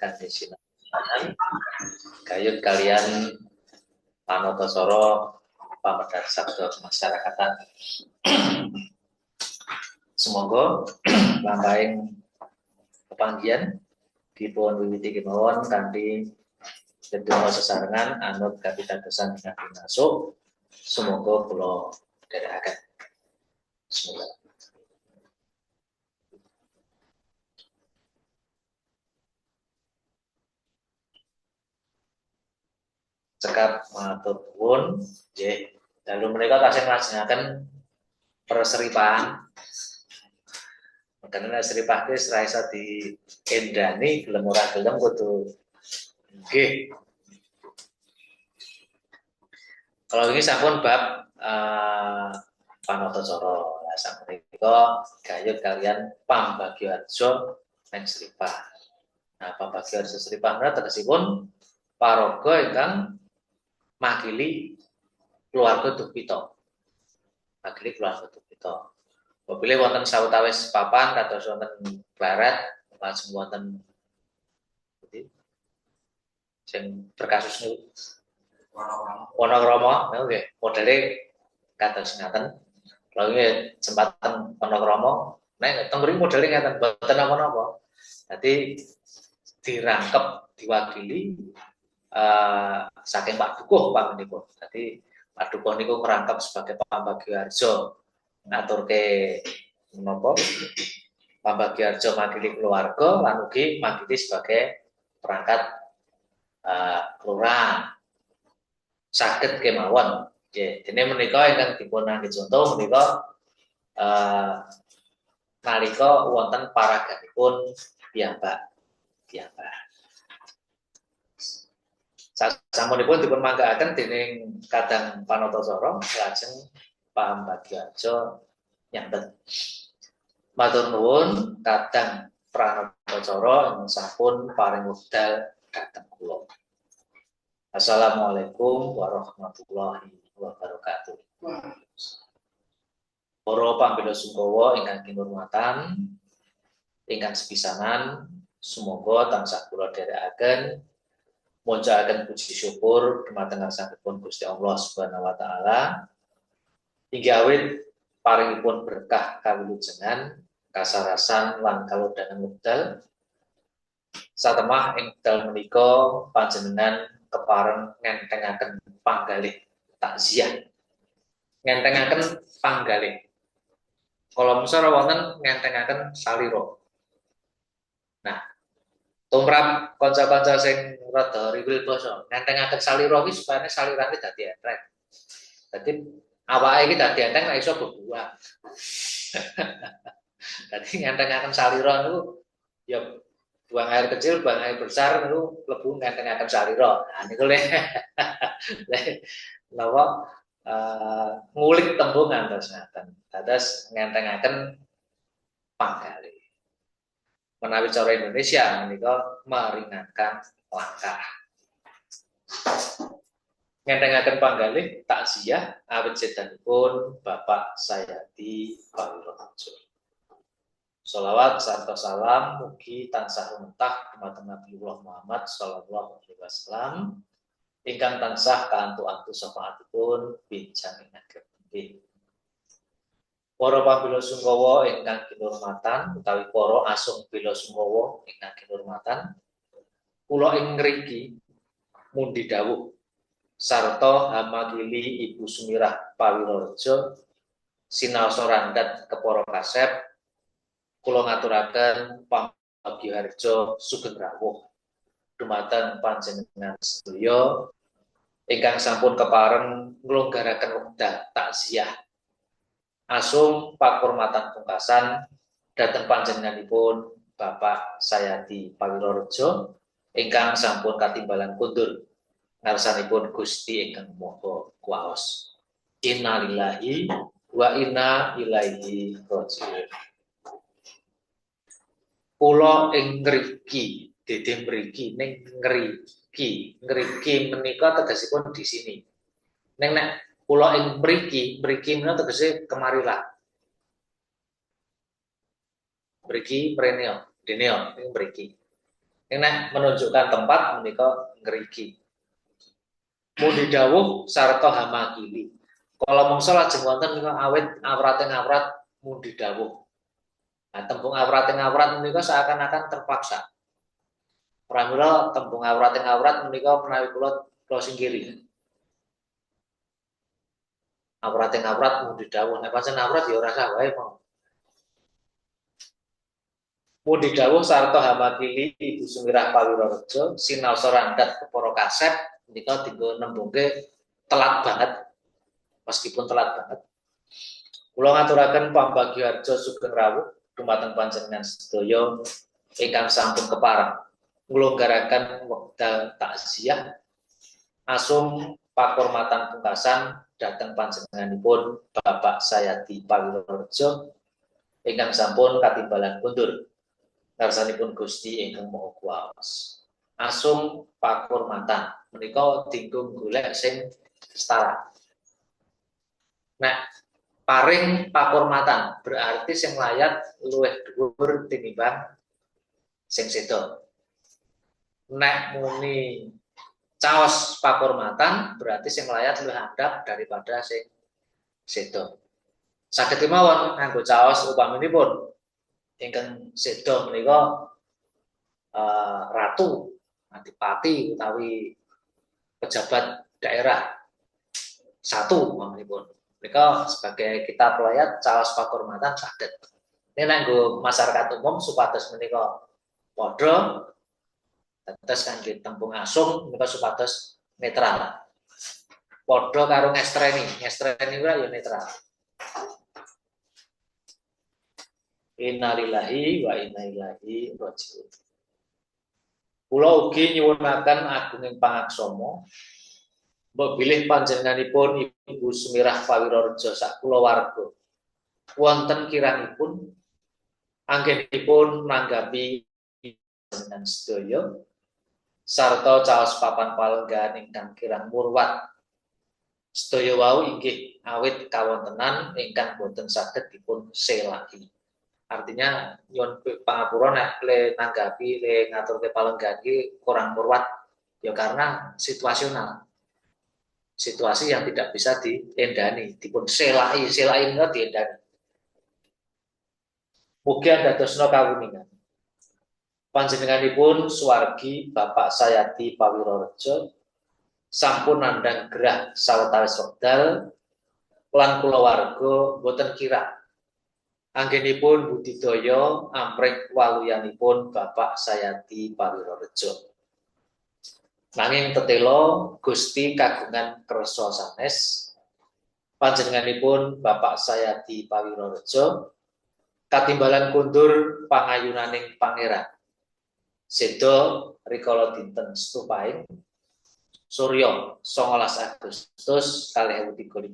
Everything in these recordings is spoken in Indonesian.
kanthi sinambaran gayut kalian panotosoro pamedhar sabda masyarakatan. Semoga lampahing pepanggihan dipun wiwiti kemawon kanthi sedaya sesarengan anut kapitadosan ingkang masuk. Semoga kula dherekaken. Bismillah. Cekap matur nuwun nggih. Dalu menika tasih nglajengaken perseripan. Karena seripah ki ora iso diendani gelem ora gelem kudu nggih. Kalau ini sampun bab panatacara. Lah sapunika gayut kalian pambagioharja neng seripah. Nah, pambagioharja seripah menika tegesipun paraga ingkang makili keluarga Dupita. Makili keluarga Dupita. Apabila wonten sawetawis papan kados wonten pleret lajeng wonten sing berkasus niku Wonokrama, nggih, modele kados ngaten. Kalau nggih sempatan Wonokrama, nek teng mriki modele ngaten boten napa-napa. Dadi dirangkep diwakili saking Pak Dukuh pamenipun. Dadi Pak Dukuh niku ngrangkep sebagai pambagioharja ngaturke menapa pambagioharja makili keluarga lan ugi makili sebagai perangkat kelurahan. Saged kemawon. Nggih, dene menika ingkang dipun angge contoh menika nalika wonten paraganipun piyambak. Sasampunipun dipun manggaaken dening Kadang Panatacara lajeng pambagioharja nyantet. Matur nuwun Kadang Panatacara ingkang sampun paring wekdal dhateng kula. Assalamualaikum warahmatullahi wabarakatuh. Para pambela sungkawa ingkang kinurmatan, ingkang sepisanan, semoga tansah kula dherekaken muncahaken puji syukur dumateng ngarsanipun Gusti Allah Subhanahu wa taala. Inggih awit paringipun berkah kawilujengan, kasarasan lan kalodhangan wekdal. Satemah ing wekdal menika panjenengan kepareng ngentengaken panggalih takziah. Ngentengaken panggalih. Kalau misalnya wonten ngentengaken salira. Nah, tumrap kanca-kanca sing rada riwil basa, ngentengaken salira iki supaya salirane dadi enteng. Dadi awake iki dadi enteng nek iso bebuah. Dadi ngentengaken salira niku ya buang air kecil, buang air besar niku klebu ngentengaken salira. Nah niku le napa ngulik tembung ngantos ngaten. Dados ngentengaken panggalih. Menawi cara Indonesia menika meringankan langkah. Ngentengaken panggalih takziah awit sedanipun Bapak Sayadi Pawilorejo. Sholawat sarta salam mugi tansah lumentah dumateng Nabiullah Muhammad sallallahu alaihi wasallam ingkang tansah kaantu-antu syafaatipun pinjang ingkang. Para pambela sungkawa ingkang kinurmatan utawi para asung bela sungkawa ingkang kinurmatan, kula ing ngriki mundi dawuh sarta hamakili Ibu Sumirah Pawilorejo sinaos randhat kepara kasep. Kula ngaturaken pambagioharja sugeng rawuh dumateng panjenengan sedaya ingkang sampun kepareng nglonggaraken wekdal takziah asung pakurmatan pungkasan dhateng panjenenganipun Bapak Sayadi Pawilorejo ingkang sampun katimbalan kundur ngarsanipun Gusti ingkang Maha Kuwaos. Innalillahi wa inna ilaihi raji'un. Kula ing ngriki, dede mriki ning ngriki menika tegesipun di sini. Ning nek kula ing mriki menika tegese kemarilah. Mriki mreneo, dene ing mriki. Ini menunjukkan tempat menika ngeriki. Mundi dawuh sarta hamakili. Kala mangsa lajeng wonten menika awit awrat mundi dawuh. Nah, tembung awrat menika seakan-akan terpaksa. Pramila tembung awrat menika menawi kula singkiri. Awrat mundi dawuh. Nek pancen awrat ya ora sah wae mong. Mundi dawuh sarta hamakili Ibu Sumirah Pawirorejo sinaosa randhat kepara kasep menika dienggo nembungke telat banget. Meskipun telat banget. Kula ngaturaken pambagya harja sugeng rawuh dumateng panjenengan sedaya ingkang sampun kepareng nglonggaraken wekdal takziah asum pakurmatan pungkasan dhateng panjenenganipun Bapak Sayadi Pawirorejo ingkang sampun katimbalan kundur. Ngarsanipun Gusti ingkang Maha Kuwas. Asum pakurmatan menika dienggo golek sing setara. Nah, paring pakurmatan berarti sing layat luwih dhuwur tinimbang sing sedo. Nek muni caos pakurmatan berarti sing layat luwih handap daripada sing sedo. Saged mawon nganggo caos upaminipun ingkang sedo menika ratu, adipati utawi pejabat daerah satu umpamipun. Mereka sebagai kitab layat caos pakurmatan saged. Ini nganggo masyarakat umum supados menika padha tetes kangge tembung asung menika supados netral. Padha karo ngestreni ora ya netral. Innalillahi wa inna ilaihi raji'un. Kula ugi nyuwunaken agunging pangaksama mbok bilih panjenenganipun Ibu Sumirah Pawirorejo sak kulawarga wonten kirangipun anggenipun nanggapi panjenengan sedaya sarta caos papan palenggahan ingkang kirang murwat sedaya wau inggih awit kawontenan ingkang boten saged dipun selaki. Artinya nyuwun pangapura nek le nanggapi le ngaturke palenggahan iki kurang murwat ya karena situasional. Situasi yang tidak bisa diendani, dipun selai menika diendani. Mugi dadosna kawuningan. Panjenenganipun suwargi Bapak Sayadi Pawirorejo sampun nandhang gerah sawetawis wekdal lan kulawarga boten kirang anggenipun budidaya amprih waluyanipun Bapak Sayadi Pawirorejo. Nanging tetela Gusti kagungan kersa sanes panjenenganipun Bapak Sayadi Pawirorejo katimbalan kundur pangayunaning pangeran. Sedo rikala dinten Setupaing Surya 19 Agustus 2023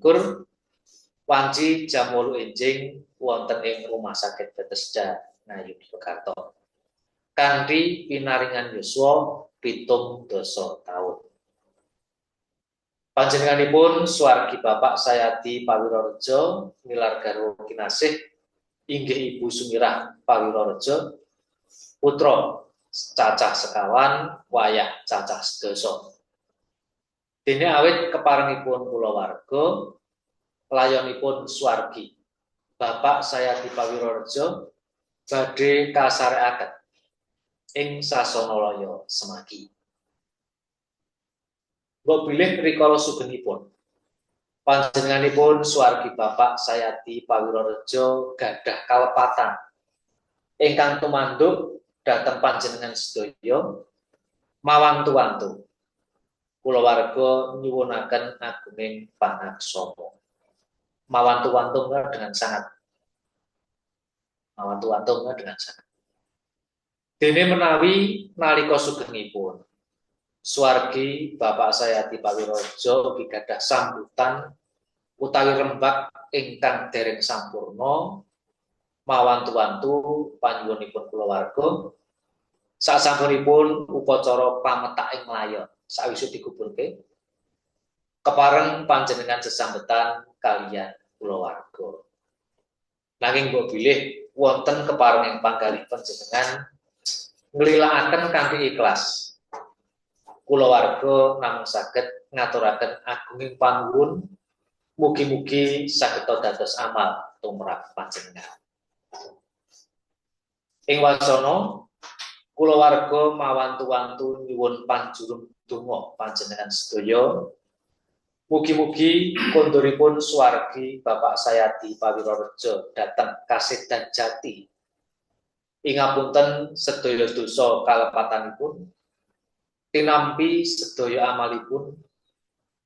wanci jam 8 enjing wonten ing Rumah Sakit Bethesda Ngayogyakarta. Kanthi pinaringan yuswa 70 taun. Panjenenganipun suwargi Bapak Sayadi Pawirorejo milar garwa kinasih inggih Ibu Sumirah Pawirorejo putra cacah sekawan wayah cacah sedasa. Dene awit keparengipun kulawarga layonipun suwargi Bapak Sayadi Pawirorejo badhe kasarekaken ing Sasanalaya Semagi. Mbok bilih rikala sugengipun panjenenganipun suwargi Bapak Sayadi Pawirorejo gadah kalepatan ingkang tumanduk dhateng panjenengan sedaya mawantu-wantu. Kulawarga nyuwunaken agunging pangaksama. Mawantu-wantu dengan sangat. Mawantu-wantu dengan sangat. Dene menawi nalika sugengipun suwargi Bapak Sayadi Pawirorejo gadah sambutan utawi rembak ingkang dereng sampurna mawantu-wantu panyuwunipun kulawarga sasampunipun upacara pametaking layon sawisé dikuburke kepareng panjenengan sesambetan kaliyan kulawarga. Nanging mbok bilih wonten kepareng ing panggalih panjenengan nglilakaken kanthi ikhlas. Kula warga namung saged ngaturaken agunging panuwun mugi-mugi saged dados amal tumrap panjenengan. Ing wasana kula warga mawantu-wantu nyuwun panjurung donga panjenengan sedaya. Mugi-mugi konduripun swargi Bapak Sayadi Pawirorejo dhateng kasedan jati. Ingapunten sedaya dosa kalepatanipun, tinampi sedaya amalipun,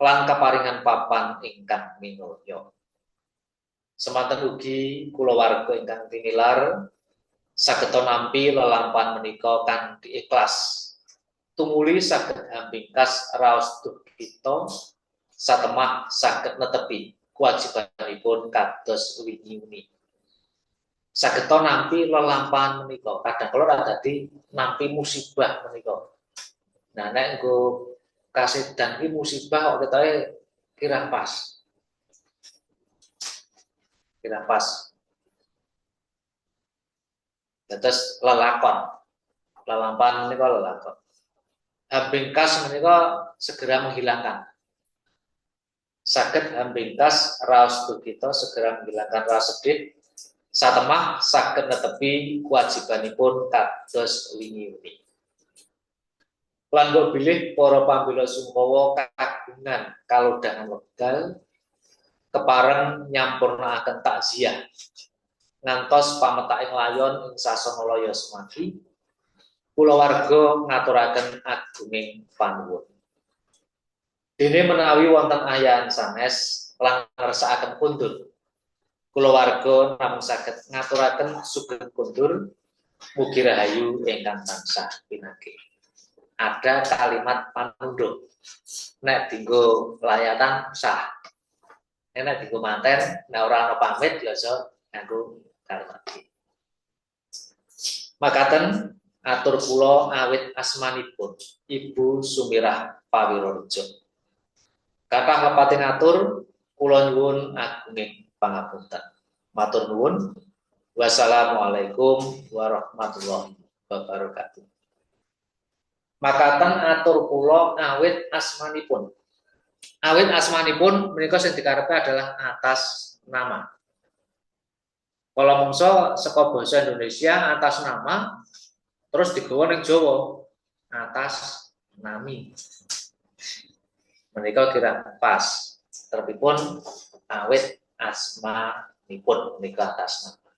lan kaparingan papan ingkang minulya. Semanten ugi kula warga ingkang tinilar saged nampi lelampahan menika kanthi ikhlas. Tumuli saged hambingkas raos duka satemah saged netepi kewajibanipun kados wingi-wingi. Saged nampi lelampahan menika. Kadang kala dadi nampi musibah menika. Nah nek nggo kasedan iki musibah kok ketoke kirang pas. Kirang pas. Terus lelakon. Lelampahan menika lelakon. Hambingkas menika segera menghilangkan. Saged hambingkas raos duka segera menghilangkan rasa sedih. Satemah saged netepi kewajibanipun kados wingi-wingi. Lan kok bilih para pambela sungkawa kagungan kalodhangan wekdal kepareng nyampurnakaken takziah ngantos pametaking layon ing sasana laya semadi. Kula warga ngaturaken agunging panuwun. Dene menawi wonten ayahan sanes lan ngersakaken kundur, kula warga namung saged ngaturaken sugeng kundur mugi rahayu ingkang tansah pinanggih. Ada kalimat panundhuk. Nek dienggo layatan sah. Nek dienggo manten, nek ora ana pamit ya iso nganggo kalimat iki. Makaten atur kula awit asmanipun Ibu Sumirah Pawirorejo. Kathah lepate ngatur kula nyuwun agunging pangapunten. Matur nuwun. Wassalamualaikum warahmatullahi wabarakatuh. Makaten atur kula awit asmanipun. Awit asmanipun menika sing dikarepe adalah atas nama. Kalau mungso saka basa Indonesia atas nama terus digawa ning Jawa atas nami. Menika kira pas. Terbipun awit asmanipun menika atas nama.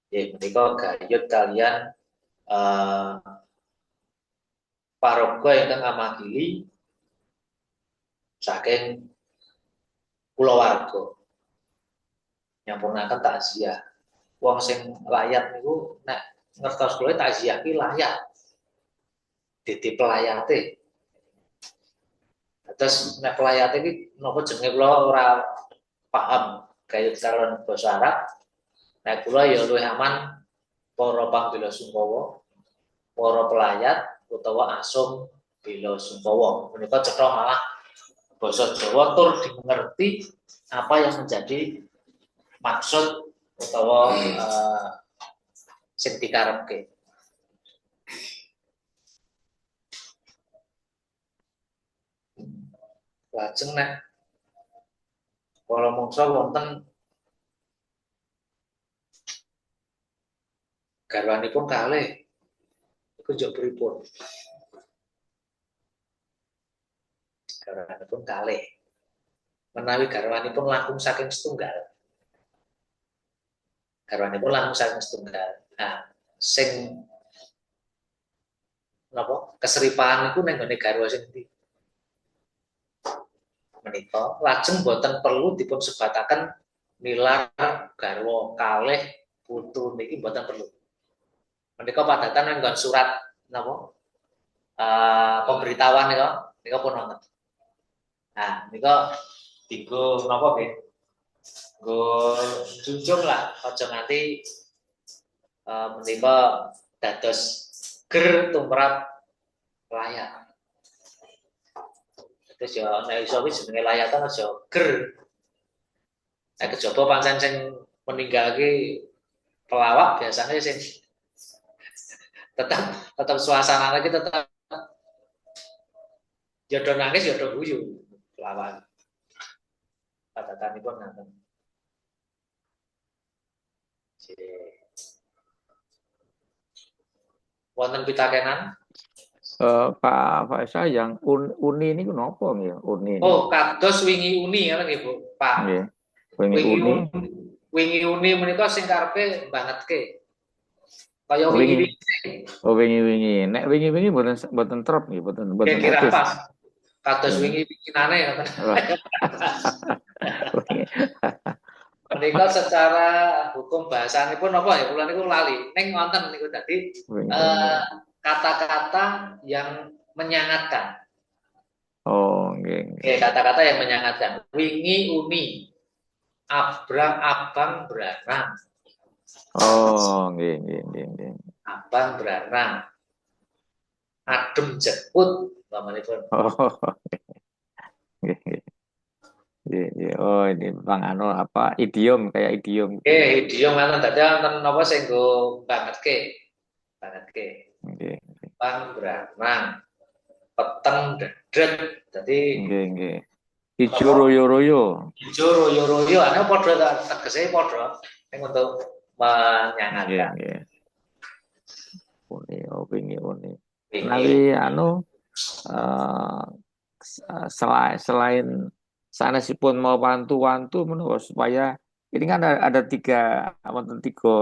Ya menika gayut kalian paraga ingkang amakili saking kulawarga nyampunaken takziah. Wong sing layat niku nek ngertos kula takziah ki layat. Dadi pelayate. Terus nek pelayate iki napa jenenge kula ora paham gayut kalon basa Arab. Nek kula ya luwih aman para pambela sungkawa, para pelayat utawa asum bela sungkawa. Menika cetha malah basa Jawa tur dimengerti apa yang menjadi maksud utawa sing dikarepke. Lajeng nek kala mangsa wonten garwanipun kalih iku njuk pripun? Garwanipun kalih. Menawi garwanipun langkung saking setunggal. Garwanipun langkung saking setunggal. Nah, sing napa? Keseripahan niku ning gone garwa sing ndi? Menika lajeng boten perlu dipun sebataken nilar garwa kalih putu niki boten perlu. Menika padatan nggon surat napa? Pemberitahuan nika pun wonten. Nah, nika dienggo napa nggih? Nggo junjung lah aja nganti menika dados ger tumrap layat. Terus ya nek iso wis jenenge layatan aja ger. Nek kejaba pancen sing meninggal iki pelawak biasanya sing tetap suasana lagi tetap jodoh nangis jodoh guyu lawan padatanipun ngaten. Wonten pitakenan? Pak Faisal yang uni ini kenapa ya uni ini? Oh, kados wingi uni ya nggih Bu, Pak. Nggih. Wingi Wingi uni, uni, wingi uni menika sing karepe bangetke. Kaya wingi, wingi-wingi oh wingi-wingi. Nek wingi-wingi mboten trop nggih, mboten kira etis. pas. Kados Nggih. wingi-winginane ngoten. Wah, wingi. Menika secara hukum bahasanipun apa ya? Kula niku lali. Ning wonten niku dadi Wingi-wingi. kata-kata yang menyangatkan. Oh, nggih, Oke, nggih. kata-kata yang menyangatkan. Wingi uni, abrang abang beranang. Oh, nggih, nggih, nggih, nggih. Abang beranang. Adem jeput, pamanipun. Oh, nggih, nggih. Nggih, nggih. Oh, ini Bang Ano apa idiom kayak idiom gitu. Oke, idiom ngaten dadi wonten napa sing nggo bangetke. Bangetke. Nggih, Abang beranang. Peteng dedet. Dadi nggih, nggih. Ijo napa? royo-royo. Ijo royo-royo, ana padha ta tegese padha ning untuk Nggih, menyangatkan. nggih. Uni, oh wingi uni. Wingi Menawi anu eh selain sanesipun mau wantu-wantu menurut supaya ini kan ada tiga kata tiga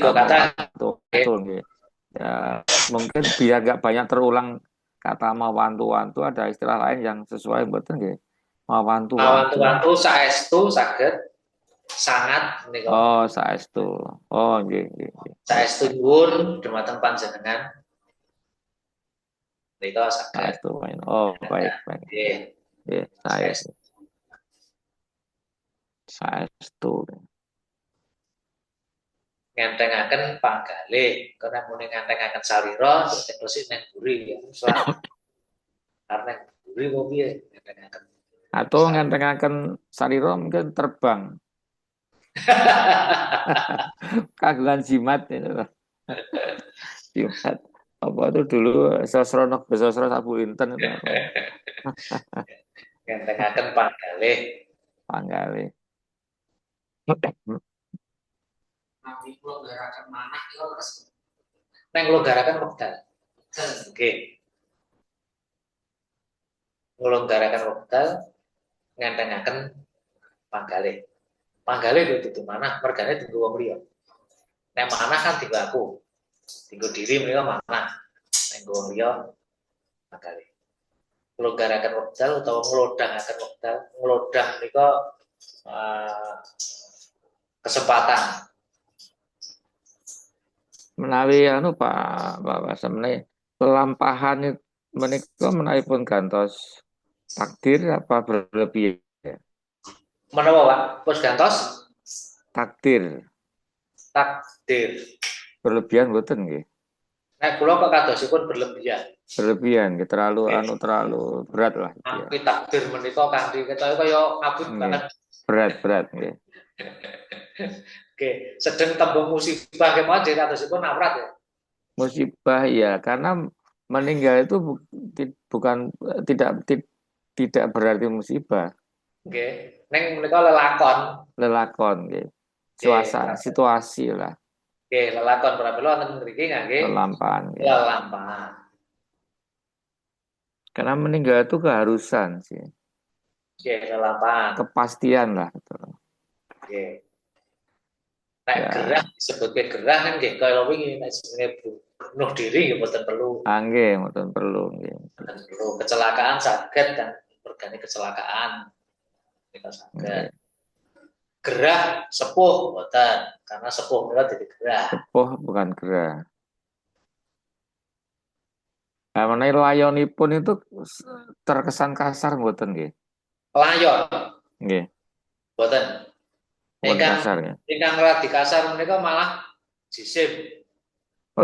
mau kata. wantu-wantu nggih. Ya, mungkin biar nggak banyak terulang kata mau wantu-wantu ada istilah lain yang sesuai betul nggih. Mau wantu-wantu. Wantu-wantu saestu saged sangat menika. Oh, saestu. Oh, nggih, nggih, nggih. Saestu nyuwun dhumateng panjenengan menika saged. Saestu. Oh, baik, baik. Nggih, Nggih, saestu. saestu. Ngentengaken panggalih, karena muni ngentengaken salira terus neng buri ya. Karena buri kok piye ngentengaken Atau salira. ngantengaken sarira mungkin terbang. Kagungan jimat itu. Jimat. Apa itu dulu Sosronok Besosro Sabu Inten itu apa? Ngentengaken panggalih. Panggali. Nabi kula garaken manah kira terus neng nglonggaraken wekdal. Nggih. Nglonggaraken wekdal ngentengaken panggalih. Panggalih itu manah mergane dienggo wong liya. Nek manah kan dienggo aku. Dienggo diri menika manah. Nek wong liya panggalih. Nglonggaraken wekdal utawa nglodahaken wekdal. Nglodah menika kesempatan. Menawi anu Pak Semene lelampahan menika menawi pun gantos takdir apa berlebihan ya? Menapa Pak? Pos gantos Takdir takdir. berlebihan mboten nggih. Nek kula kok kadosipun berlebihan. Berlebihan nggih, terlalu berat lah gitu ya. Tapi takdir menika kanthi kaya abot Nggih. banget. Berat nggih. Oke, sedang tembung musibah kemawon kadosipun awrat ya. Musibah ya, karena meninggal itu bukan tidak tidak berarti musibah, Nggih. Ning menika lelakon. lelakon gitu. Nggih, Situasi lah, nggih lelakon pramila wonten mriki nggih lelampahan gitu. lelampahan. Karena meninggal itu keharusan sih, Nggih lelampahan. kepastian lah gitu. Nggih. Nek Ya, gerah disebutke gerah kan nggih kaya wingi nek jenenge bunuh diri nggih mboten perlu. angge mboten perlu nggih. Mboten perlu. Kecelakaan saged kan mergane kecelakaan. Nika saged. Nggih. Gerah sepuh mboten karena sepuh menika dadi gerah. Sepuh bukan gerah. Nah, mengenai layonipun itu terkesan kasar mboten nggih. Layon Nggih, mboten. pun Ingkang kasar ya. ingkang radi kasar menika malah jisim. Oh,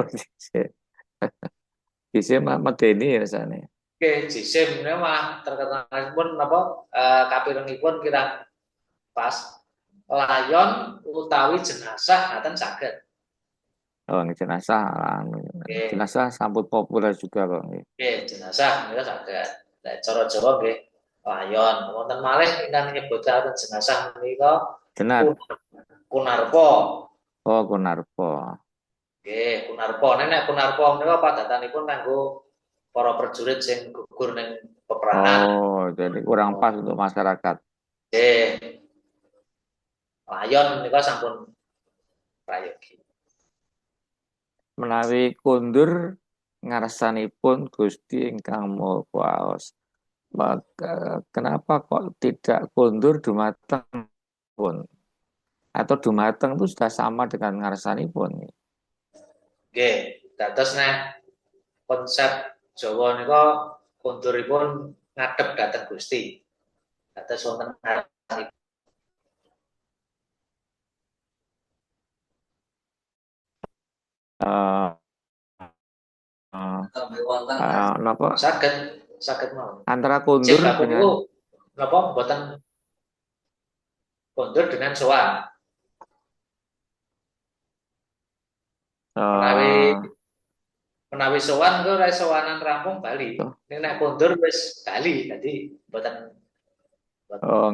bisa medeni ya sana. Oke, jisim menika malah terkenalipun napa kapirengipun kirang pas layon utawi jenazah ngaten saged. Oh, jenazah lah. Jenazah sampun populer juga kok. Nggih, jenazah menika saged. Nek cara Jawa nggih layon. Wonten malih ingkang nyebutaken jenazah menika Jenat. kunarpa. Oh, Kunarpa. Nggih, kunarpa. Nek kunarpa menika padatanipun kanggo para prajurit sing gugur ning peperangan. Oh, jadi kurang pas untuk masyarakat. Nggih. Layon menika sampun prayogi. Menawi kundur ngarsanipun Gusti ingkang Maha Kuwasa. Maka kenapa kok tidak kundur dumateng pun? Atau dumateng itu sudah sama dengan ngarsanipun? Nggih, dados nek konsep Jawa nika kunduripun ngadhep dhateng Gusti. Dados wonten napa? Saged mau. Antara kundur dengan napa mboten kundur dengan sowan. Menawi sowan ku ora sowanan rampung bali. Ning nek kundur wis bali, dadi mboten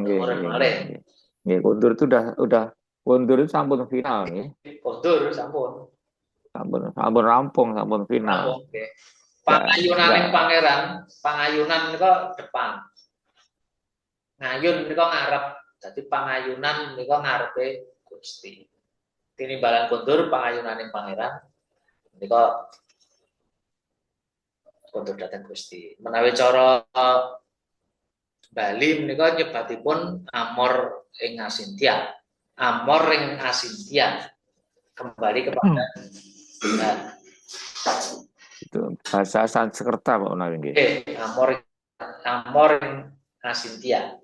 nggih. Nggih, kundur itu udah kundur itu sampun final nggih. Kundur sampun. Sampun rampung, sampun final. Rampung nggih. Pangayunaning pangeran, pangayunan nika depan. Ngayun nika ngarep. Dadi pangayunan nika ngarepe Gusti. Tinimbalan kundur pangayunaning pangeran nika kundur dhateng Gusti. Menawi cara Bali menika nyebatipun Amor ing Asintia. Amor ing Asintia. Kembali kepada itu bahasa Sanskerta Pak menawi nggih. Amor ing Asintia.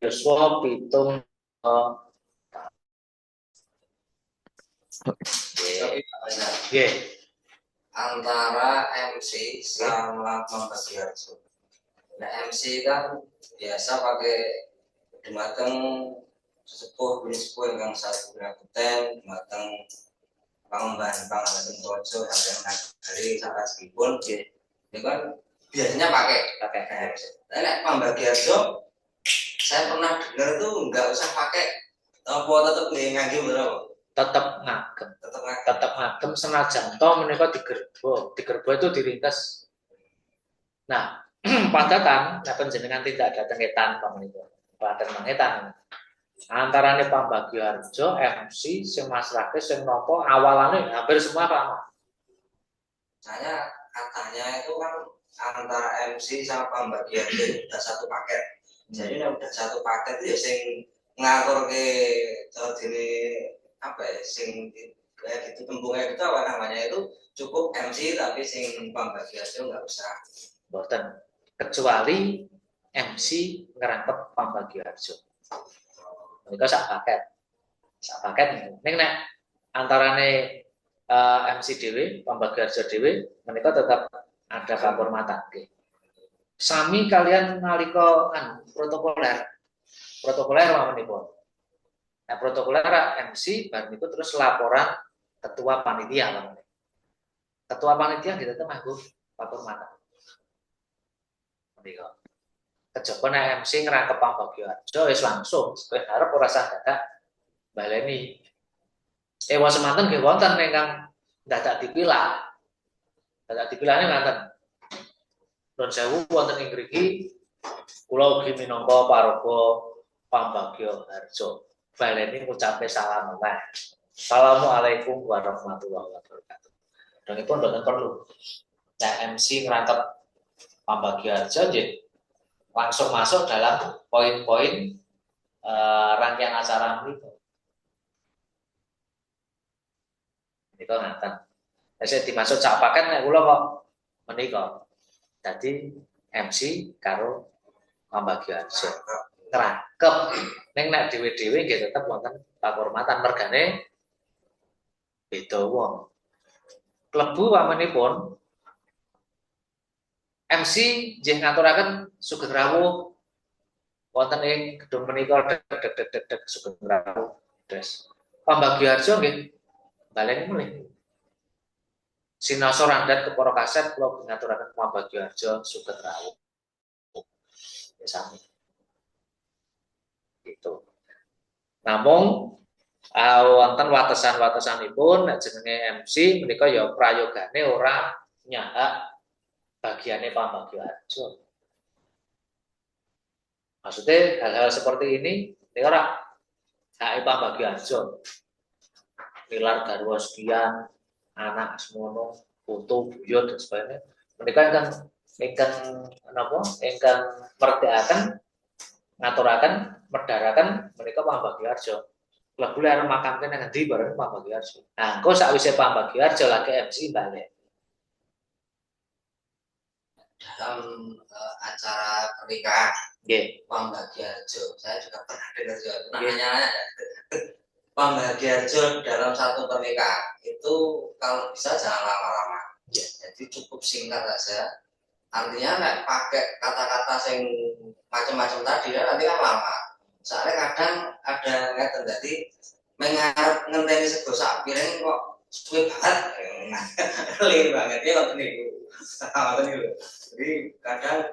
Yosua pitung antara MC sama Pambagi Harjo. Nah MC kan biasa pakai dumateng sesepuh yang satu Puten, dumateng Pangemban Pangalan Tojo sampai dari saat meskipun itu kan biasanya pakai. Nah Pambagi Harjo saya pernah dengar tuh nggak usah pakai apa tetap ngangge berapa? Tetap ngagem senajan to menika digerbo itu diringkes. Nah, padatan nek panjenengan tidak dateng etan menika. Padatan mangetan. Antarane Pambagi Harjo, MC, sing masrake sing nopo awalane hampir semua sama. Saya katanya itu kan antara MC sama Pambagi Harjo udah satu paket. Jadi udah satu paket itu ya sing ngatur ke jadi apa ya sing kayak gitu tembungnya itu apa namanya itu cukup MC tapi sing Pambagi Harjo nggak usah. Boten kecuali MC ngerangkep Pambagi Harjo. Menika sak paket. Ning nek antarane MC dhewe, Pambagi Harjo dhewe menika tetap ada kehormatan nggih. Sami kalian nalika protokoler mawonipun. Nah, protokoler MC bar niku terus laporan ketua panitia mawon. Ketua panitia kita nganggo kehormatan. Menika. Kejaba nek MC ngrangkep Pambagi Harjo wis langsung sepen arep ora sah dadak baleni. Wong semanten nggih wonten ingkang dadak dipilah. Dadak dipilahne ngaten. Nuwun sewu wonten ing mriki kula ugi minangka paraga Pambagi Harjo baleni ngucape salam meneh. Assalamualaikum warahmatullahi wabarakatuh. Danipun boten perlu. Nah, MC ngrangkep Pambagi Harjo langsung masuk dalam poin-poin rangkaian acara menika. Menika ngaten. Nek dimaksud sak paket nek kula kok menika. Dadi MC karo Pambagi Harjo ngrangkep ning nek dhewe-dhewe nggih tetep wonten kehormatan mergane beda wong. Klebu wamenipun MC nggih ngaturaken sugeng rawuh wonten ing gedung menika deg Sugeng Rawuh Des. Pambagioharjo nggih baleni mulih. Sinaosa randhat kepara kaset kula ngaturaken Pambagioharjo suket rawuh. Ya sami. Gitu. Namung wonten watesan-watesanipun nek jenenge MC menika ya prayogane ora nyahak bagiane Pambagioharjo. Maksudnya hal-hal seperti ini ora hak Pambagioharjo. Nilar garwa sekian, anak semono, foto, buyut dan sebagainya. Mereka ingkang napa? Ingkang merdekaken ngaturaken merdaraken mereka Pambagioharjo. Lah boleh arep makamke nang endi bareng Pambagioharjo. Nah, engko sakwise Pambagioharjo lagi MC balik. Dalam acara pernikahan Nggih. Pambagioharjo, saya juga pernah dengar juga namanya Pambagioharjo dalam satu pernikahan itu kalau bisa jangan lama-lama. Jadi cukup singkat saja. Artinya nek pakai kata-kata yang macam-macam tadi ya nanti kan lama. Soalnya kadang ada ngeten tadi mengarep ngenteni sego sak piring kok suwe banget. Lin banget ya ngoten niku. Jadi kadang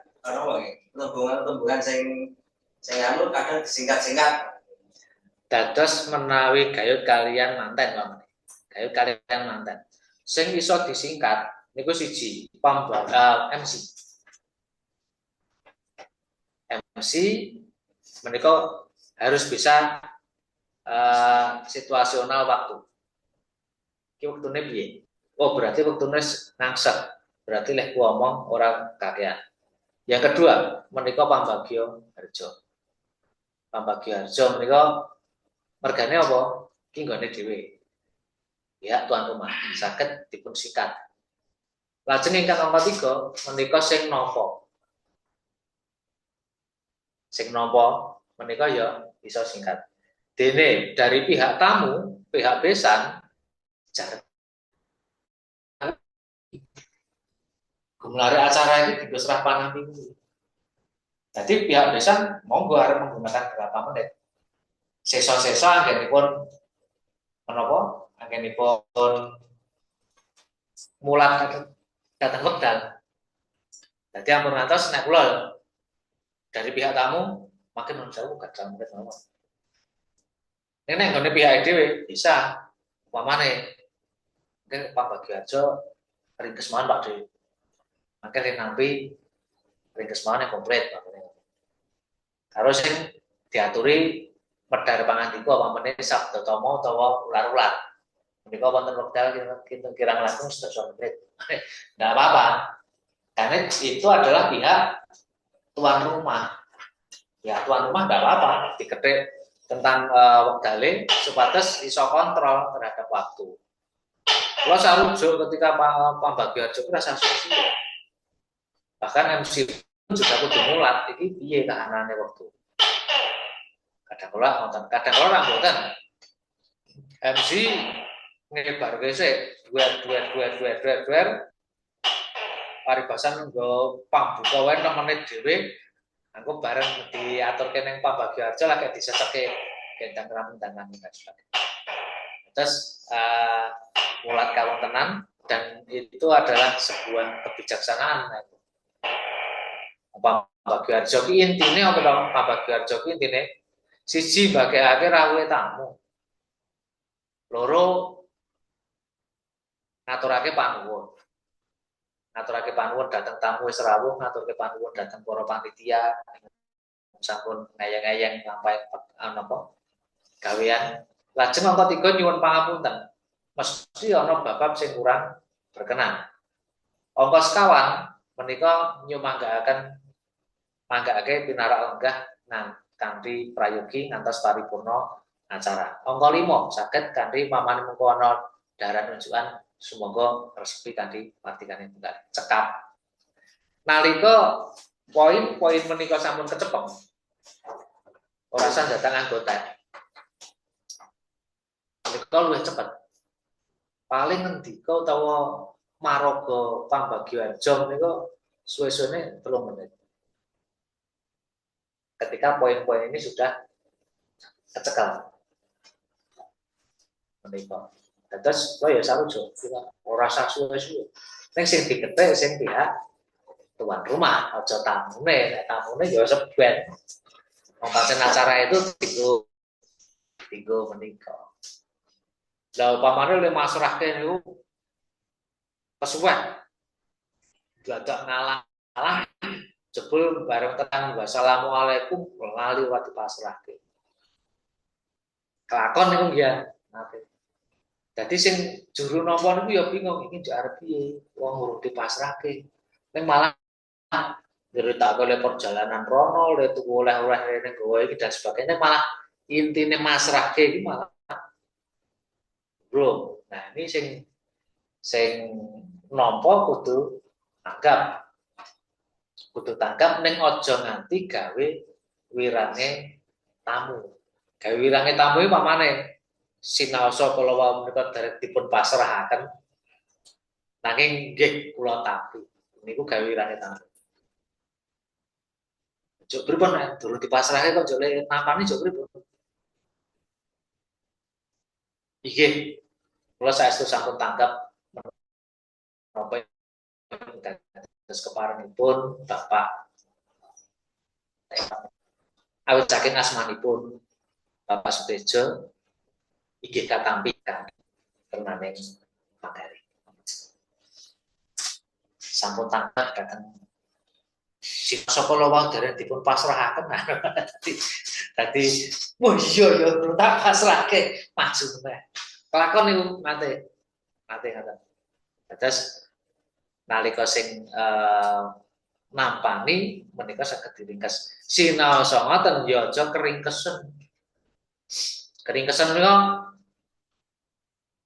tembungan-tembungan sing anu kadang disingkat-singkat. Dados menawi gayut kalian manten Pak. Gayut kalian manten. Sing iso disingkat niku siji MC. MC menika harus bisa situasional waktu. Iki wektune piye? Oh, berarti wektune ngangsek. Berarti lek ngomong ora kakean. Yang kedua, menika Pambagioharjo. Pambagioharjo menika mergane apa? Ki nggone dhewe. Ya, tuan rumah saged dipun sikat. Lajeng ingkang nomor 3 menika sing napa. Sing napa menika ya bisa singkat. Dene dari pihak tamu, pihak besan jarang gemulare acara ini digo serah panah minggu. Jadi pihak besan monggo arep menggunakan berapa menit. Sesa-sesa anggenipun menapa? Anggenipun mulat datang wekdal. Jadi ampun ngantos nek kula dari pihak tamu makin menjauh kadang menit mawon. Nek nggone pihak dhewe bisa upamane mungkin Pambagioharjo ringkes mawon Pak Dewi. Maka nampi ringkes mawon komplit Pak. Karo sing diaturi medhar pangandika upamane sabda tama utawa ular-ular. Menika wonten wekdal kirang langkung 1 menit. Enggak apa-apa. Karena itu adalah pihak tuan rumah. Ya, tuan rumah enggak apa-apa. Diketik tentang wektale supados iso kontrol terhadap waktu. Kalau saya rujuk ketika Pambagioharjo rasa suci. Bahkan MC juga kudu mulat iki piye kahanane wektu. Kadang kala ngoten, kadang kala mboten. MC ngebarke sik duet. Paribasan nggo pambuka wae 6 menit dhewe. Angko bareng diaturke ning Pambagioharjo lagi diseseke gendang ramuntan terus mulat kawontenan dan itu adalah sebuah kebijaksanaan. Pambagioharjo ki intine apa to? Pambagioharjo ki intine siji bagekake rawuhe tamu. Loro ngaturake panuwun. Ngaturake panuwun dhateng tamu wis rawuh, ngaturake panuwun dhateng para panitia sampun ngayang-ngayang lampahe napa gawean. Lajeng angka 3 nyuwun pangapunten. Mesti ana bab sing kurang berkenan. Angka sekawan menika manggakaken pinarak lenggah kanthi prayogi ngantos paripurna acara. Angka 5 saged kanthi pamane mengko ana daran unjukan semoga resmi kanthi martikane tunggal cekap. Nalika poin-poin menika sampun kecepeng ora usah datang anggota. Menika luwih cepet. Paling ngendika utawa maraga Pambagioharjo menika suwe-suwene 3 menit. Ketika poin-poin ini sudah kecekel. menika. Terus kaya sarujuk ora sah suwe-suwe. Ning sing diketik sing pihak tuan rumah, aja tamune, nek tamune ya sebet. Wong pancen acara itu tinggo menika. Lah upamane le masrahke niku kesuwen. Dadak ngalah jebul bareng tekan wassalamualaikum lali wati pasrahke. Kelakon niku nggih nate. Dadi sing juru nampa niku ya bingung iki njak arep piye wong urung dipasrahke. Ning malah nyeritakake le perjalanan rono, le tuku oleh-oleh rene gowo iki dan sebagainya malah intine masrahke iki malah bro. Nah, ini sing nampa kudu tanggap ning aja nganti gawe wirange tamu. Gawe wirange tamu iki pamane sinaosa kala wau menika derek dipun pasrahaken. Nanging nggih kula tapi niku gawe wirange tamu. Jok pripun nek durung dipasrahke kok jok le nampani jok pripun? Inggih, kula saestu sampun tanggap menapa terus keparengipun Bapak awit saking asmanipun Bapak Sutejo inggih katampikan permanen materi. Sampun tanggap dateng sapa lawan dereng dipun pasrahaken. Dadi wah iya ya tak pasrahke maju meneh. Kelakon niku nate ngaten. Terus nalika sing nampani menika saged diringkes. Sinaosa ngoten ya aja keringkesen. Keringkesen menika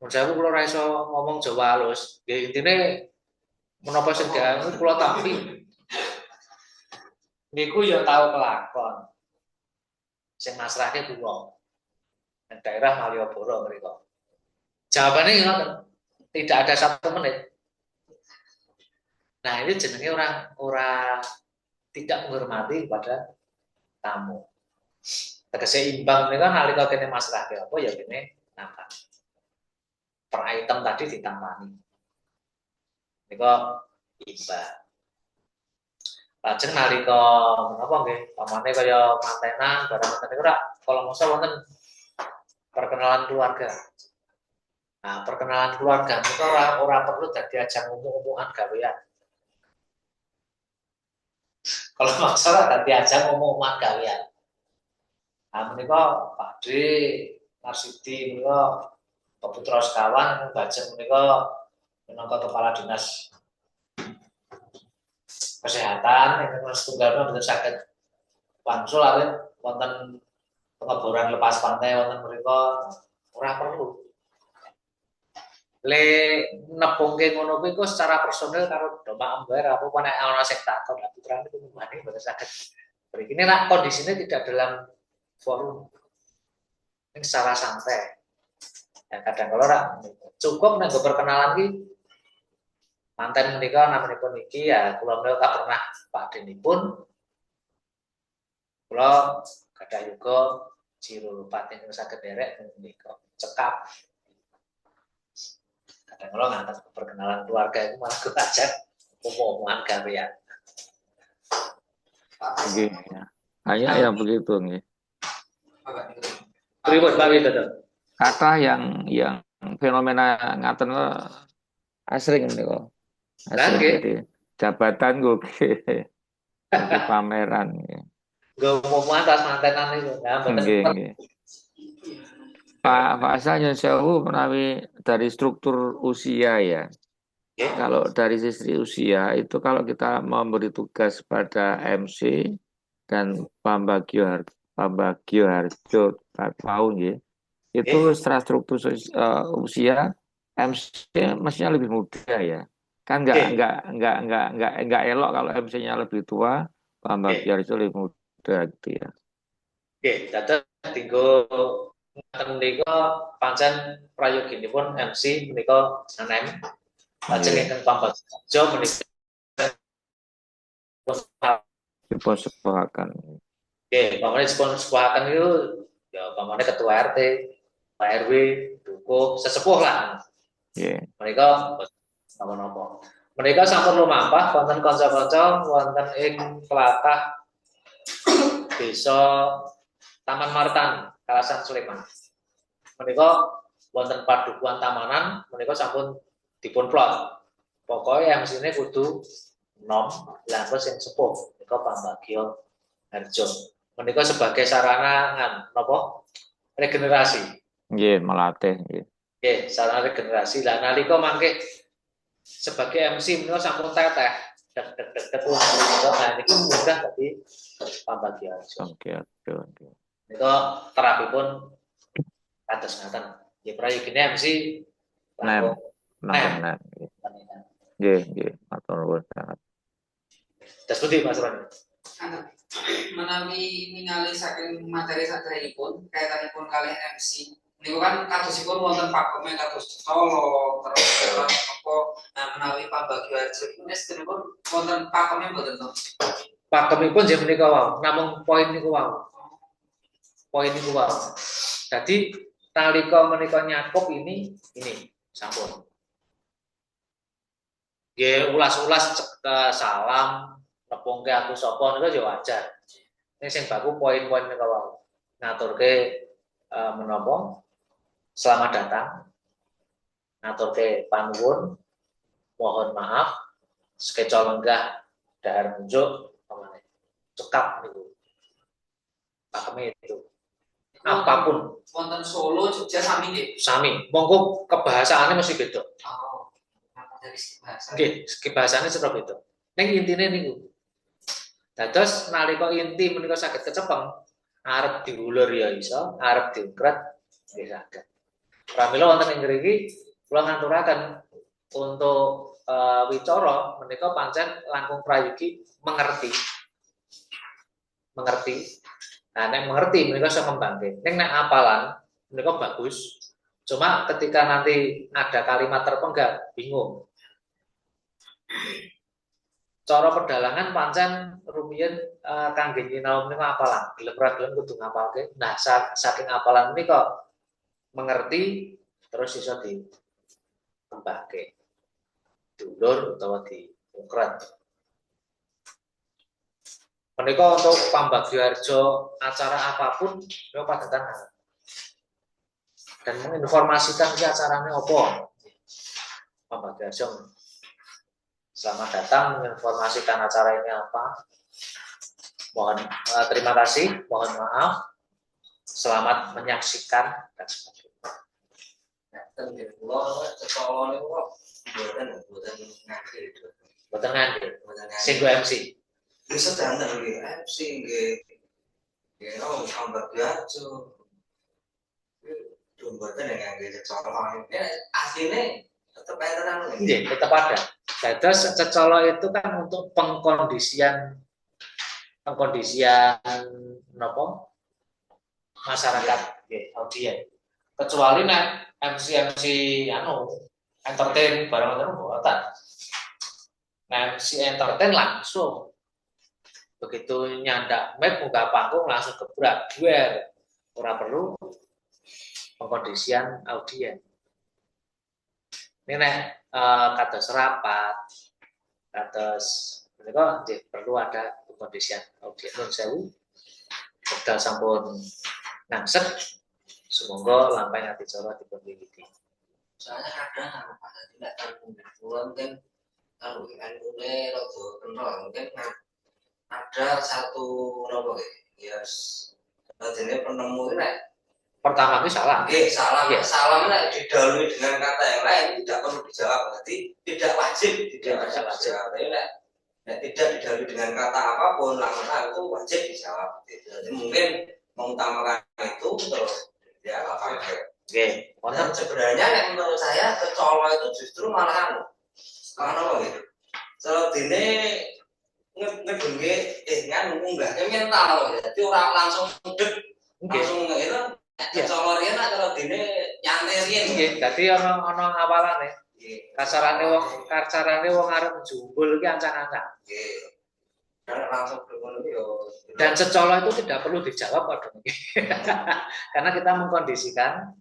mun sewu kula ora iso ngomong Jawa halus. Nggih intine menapa sing dianu kula tampi. Niku ya tau kelakon. Sing masrahke kula. Nang daerah Malioboro mriku. Jawabannya ngoten. Tidak ada 1 menit. Nah, ini jenenge orang tidak menghormati kepada tamu. Tegese imbang menika nalika kene masrahke apa ya kene napa. Per item tadi ditampani. Nika imbang. Lajeng nalika menapa nggih, pamane kaya mantenan barang ngoten niku kalau masa wonten perkenalan keluarga. Nah, perkenalan keluarga itu ora perlu dadi ajang umum-umuman gawean. Kalau masalah dadi ajang umum-umuman gawean. Nah, menika Pak D, Marsudi menika Peputra sekawan bajeng menika minangka kepala dinas kesehatan ingkang setunggalipun boten saged wangsul awit wonten pengeboran lepas pantai wonten mriku ora perlu. Le nepungke ngono kuwi kok secara personil karo Doma Ambar apa nek ana sing takon lah putrane kuwi mrene boten saged. Mriki nek kondisine tidak dalam forum ini secara santai. Ya kadang kala cukup nek perkenalan iki manten menika namanipun iki ya kula menika pernah Pak Denipun kula gadah yuga Jiro Lupati ing saged derek menika cekap kadang kala ngantos perkenalan keluarga itu malah kekajan omongan gawean. Nggih ya. Hanya yang begitu nggih. Pripun Pak Widodo? Kata yang fenomena ngaten asring niku. Jadi jabatan gue jadi pameran. Gue mau atas mantenan itu. Pak Hasan yang sewu menawi dari struktur usia ya. Kalau dari sisi usia itu kalau kita memberi tugas pada MC dan Pambagio Harjo tahun ya, itu secara struktur usia MC mestinya lebih muda ya. Kan enggak elok kalau MC-nya lebih tua, Pambagio Harjo lebih muda gitu ya. Oke, dados tinggo ngaten menika pancen prayoginipun MC menika sanem. Lajeng ingkang Pambagio Harjo menika dipun sepakaken. Oke, pamane dipun sepakaken itu ya pamane ketua RT, Pak RW, sesepuh lah. Nggih. Mereka napa-napa. Mereka sampun lumampah wonten kanca-kanca wonten ing tlatah Desa Taman Martani, Kalasan Sleman. Menika wonten padukuhan tamanan, menika sampun dipun plot. Pokoknya MC-ne kudu nom, lah sing sepuh, menika Pambagio Harjo. Menika sebagai sarana napa? Regenerasi. Nggih, melatih nggih. Nggih, sarana regenerasi. Lah nalika mangke sebagai MC menika sampun teteh. Nah niki mudah tadi Pambagio Harjo. Oke. Menika terapipun kados ngaten. Nggih prayogine MC Nem. Nem. Nggih, matur nuwun sangat. Das pundi Mas Roni? Menawi ningali saking materi saderengipun kaitanipun kalih MC niku kan kadosipun wonten pakome kados Solo terus apa menawi Pambagio Harjo niku sedheripun wonten pakome mboten to. Pakemipun nggih menika wau, namung poin niku wau. Poin niku wau. Jadi nalika menika nyakup ini sampun. Nggih ulas-ulas salam nepungke aku sapa niku ya wajar. Ning sing baku poin-poin niku wau. Ngaturke menapa? Selamat datang. Ngaturke panuwun, mohon maaf, skecol lenggah dahar munjuk pamane. Cekap niku. Pakeme itu. Apapun Wonten Solo, Jogja sami nggih. sami. Monggo kebahasaane mesti beda. Oh. Dari bahasa. Nggih, kebahasaane sudah beda. Ning intine niku. Dados nalika inti menika saged kecepeng, arep diulur ya iso, arep diungkret nggih saged. Pramila wonten ing mriki kula ngaturaken untuk wicara menika pancen langkung prayogi mengerti. Nah, nek mengerti menika iso ngembangke. Ning nek apalan menika bagus. Cuma ketika nanti ada kalimat terpenggal bingung. Cara pedalangan pancen rumiyin kangge nyinau menika apalan. Gelem ra gelem kudu ngapalke. Nah, saking apalan menika mengerti terus iso dikembangke. Diulur utawa diungkret. Menika untuk Pambagio Harjo acara apapun menika padatan dan menginformasikan ki acarane apa. Pambagio Harjo selamat datang menginformasikan acara ini apa. Mohon terima kasih, mohon maaf, selamat menyaksikan dan sebagainya. Nah, tentu kula cekolo niku boten ngangge. Boten ngangge. Sing MC. Wis sedanten nggih MC nggih. Nggih Pambagio Harjo. Boten ngangge cekolo ini asline tetep enten nggih, tetap ada. Dados cecolo itu kan untuk pengkondisian napa? Masyarakat nggih, audien. Kecuali nek MC entertain barang ngono mboten. Nah, MC entertain langsung begitu nyandak mic buka panggung langsung gebrak duel. Ora perlu pengkondisian audien. Ini nek kados rapat, kados menika perlu ada pengkondisian audien. Nuwun sewu. Wekdal sampun ngangsek, semoga lampah acara dipun wiwiti. Soalnya kadang tidak terkumpul kan kalau kan mulai rada kenal mungkin ada satu nopo ya jadi penemu ini Pertama itu salah. salam Iya. salam didahului dengan kata yang lain tidak perlu dijawab berarti tidak wajib Tidak wajib. tidak didahului dengan kata apapun langsung itu wajib dijawab jadi mungkin mengutamakan itu terus ya apa Oke. dan sebenarnya yang menurut saya kecolo itu justru malah apa gitu. Kalau dene ngedenge ngunggahke mental loh. Jadi orang langsung ngedek langsung itu kecolo riyen kalau dene nyantai riyen. Nggih, dadi ana awalane. Kasarane wong arep jumbul iki ancang-ancang. Nggih. Dan langsung ngono yo. Dan secolo itu tidak perlu dijawab padahal. Karena kita mengkondisikan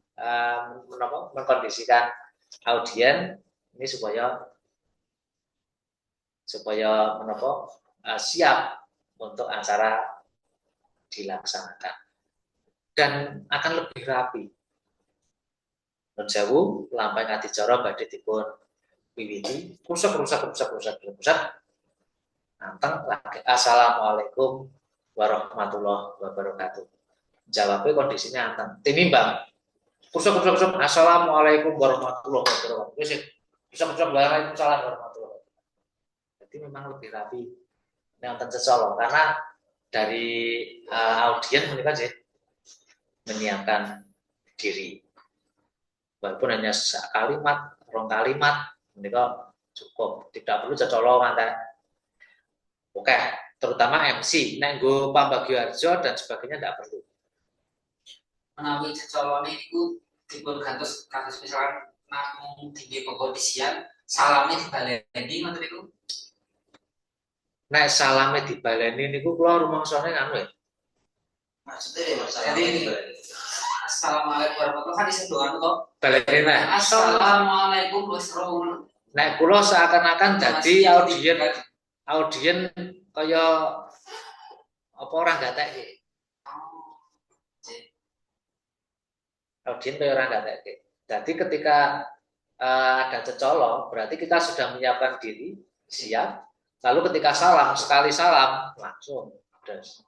mengkondisikan audien ini supaya siap untuk acara dilaksanakan dan akan lebih rapi. Nun sewu lampah ngadicara badhe dipun wiwiti rusak anteng lagi assalamualaikum warahmatullahi wabarakatuh. Jawabnya kondisinya anteng tinimbang rusak assalamualaikum warahmatullahi wabarakatuh. Rusak waalaikumsalam warahmatullahi wabarakatuh. Jadi memang lebih rapi yang tercecolok karena dari audien mereka sih menyiapkan diri. Walaupun hanya kalimat, rong kalimat, mereka cukup, tidak perlu cecolok nanti. Oke, terutama MC, nego Pambagioharjo dan sebagainya tidak perlu. Menawi cecolone itu dipun gantos kados misalkan namung tinggi pengkondisian, salamnya dibaleni ngoten niku. Nek salame dibaleni niku kula rumangsane anu ya. Maksudnya Jadi assalamualaikum warahmatullahi wabarakatuh kan disendoan to. Baleni nek. Assalamualaikum warahmatullahi. Nek kula seakan-akan dadi audien kaya apa orang gatek. Audien kaya orang gatek. Jadi ketika ada cecolok berarti kita sudah menyiapkan diri, siap. Lalu ketika salam, sekali salam langsung des.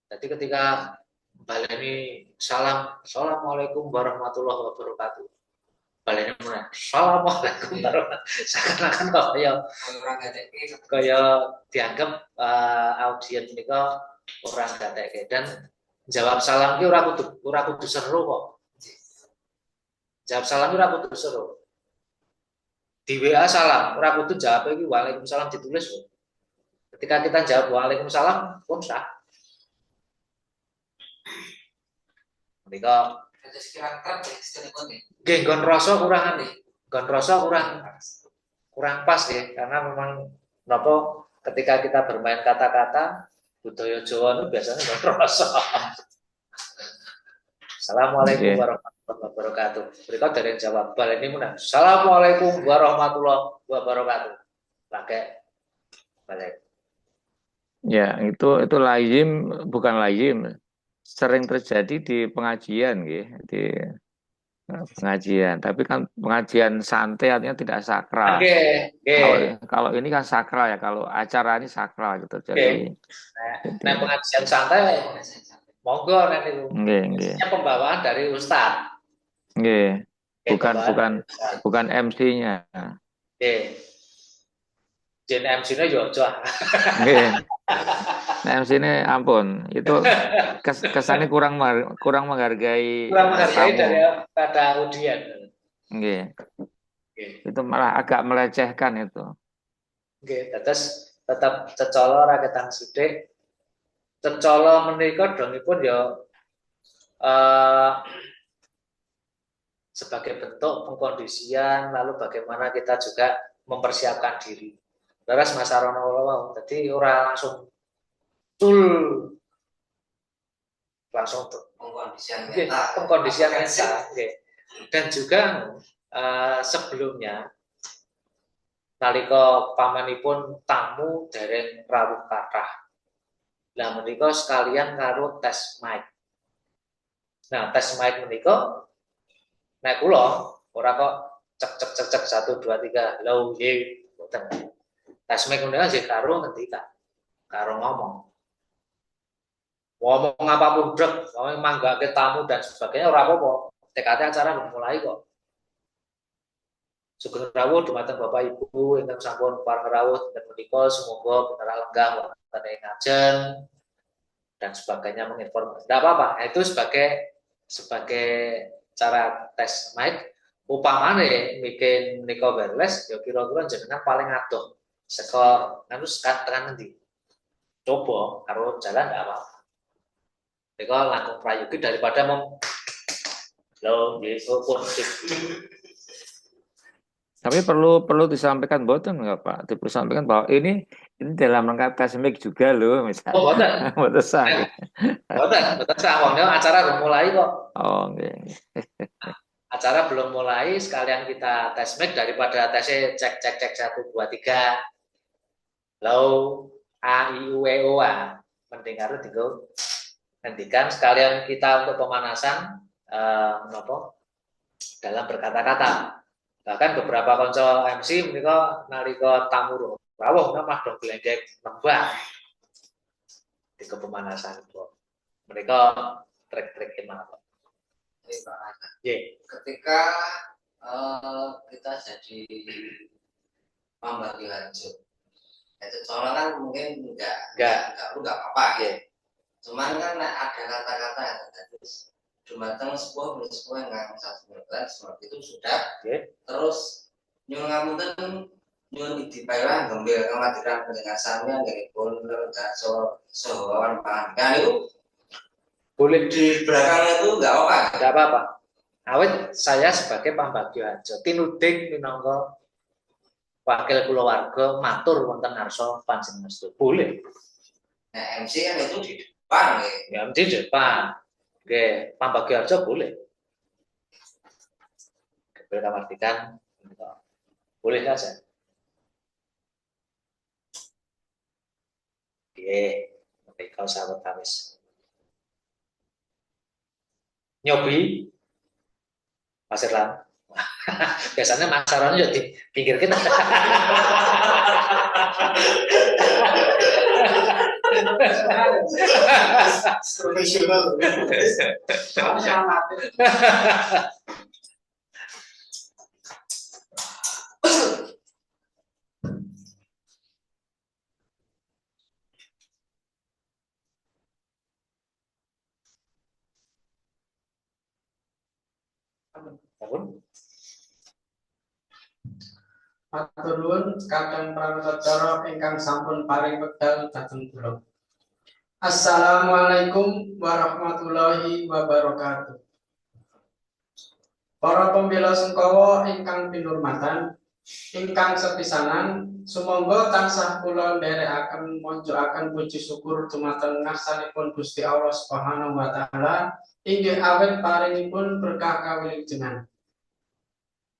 Jadi ketika baleni salam, assalamualaikum warahmatullahi wabarakatuh. Baleni mana? Assalamualaikum warahmatullahi wabarakatuh. Seakan-akan kaya dianggap audien menika orang gatek dan jawab salam ki ora kudu seru kok. Jawab salam ora kudu seru. Di WA salam, ora kudu jawab iki waalaikumsalam ditulis kok. Ketika kita jawab waalaikumsalam pun sah. Menika nggih nggon rasa kurang pas ya karena memang napa ketika kita bermain kata-kata budaya Jawa itu biasanya nggon rasa. Assalamualaikum warahmatullahi wabarakatuh. Berikut dari jawab baleni munah. Assalamualaikum warahmatullahi wabarakatuh. Pakai balik. Ya, itu lazim bukan lazim. Sering terjadi di pengajian di pengajian, tapi kan pengajian santai artinya tidak sakral. Kalau ini kan sakral ya, kalau acara ini sakral gitu. Jadi nah pengajian santai monggo nanti itu. Ini pembawaan dari Ustadz. Bukan MC-nya. Jen MC-nya Yojo. Nah, MC ini ampun, itu kesannya kurang menghargai daripada audien. Itu malah agak melecehkan itu. Terus tetap cecolo rakyat sidik. Cecolo menika dongipun ya sebagai bentuk pengkondisian, lalu bagaimana kita juga mempersiapkan diri. Terus Mas Arono jadi orang langsung pengkondisian mental. Dan juga sebelumnya nalika pamanipun tamu dereng rawuh kathah. Lah menika sekalian karo tes mic. Nah, tes mic menika nek kula ora kok cek 1 2 3 lho nggih mboten. Tes mic menika nggih karo ngendika, karo ngomong apapun drek, manggake tamu dan sebagainya ora apa-apa. TKT acara mulai kok. Sugeng rawuh dumateng Bapak Ibu ingkang sampun pareng rawuh dan menika semoga bener lenggah wonten ing ngajeng dan sebagainya menginformasi. Tidak apa-apa, itu sebagai cara tes mic. Upamane bikin menika wireless ya kira-kira jenengan paling adoh saka anu tekan endi. Coba karo jalan enggak apa-apa. Mereka langkung prayogi daripada lo gitu pun Tapi perlu disampaikan boten nggak Pak? Disampaikan bahwa ini dalam rangka akademik juga loh, misalnya. Oh, boten. Boten sah. Boten sah. Wongnya acara belum mulai kok. Oh, okay. Acara belum mulai, sekalian kita tes mic daripada tesnya cek 1 2 3. Lalu A I U E O A. Mendengar tinggal hentikan sekalian kita untuk pemanasan dalam berkata-kata. Bahkan beberapa konco MC mereka nalika tamu rawuh mah dong glendek nembak di pemanasan itu. Mereka trek-trek apa? Ketika kita jadi pambagi harjo, itu soalnya kan mungkin enggak apa-apa ya. Cuman kan ada kata-kata yang tadi dumateng sebuah yang satu seperti itu sudah. Terus nyuwun ngapunten nyuwun dipaelah gembel kamadiran penjelasannya dari pun sowan pangan itu boleh di belakangnya itu enggak apa-apa. Enggak apa-apa. Awet saya sebagai pambagio harjo tinuding minangka wakil kulawarga matur wonten ngarsa panjenengan sedaya. Boleh. Nah, MC kan itu di depan ya. MC di depan. Oke, pambagio harjo boleh. Boleh artikan boleh saja. Oke, kau sahabat Kamis. Nyobi Mas Irlan. Biasanya Mas Irlan juga dipikirkan. Profesional. Matur nuwun kadang prameswara ingkang sampun paring wekdal dhateng kula. Assalamualaikum warahmatullahi wabarakatuh. Para pembela sungkawa ingkang pinurmatan, ingkang sepisanan, sumangga tansah kula nderekaken mojoaken puji syukur dumateng ngarsanipun Gusti Allah Subhanahu wa taala inggih awet paringipun berkah kawilujengan.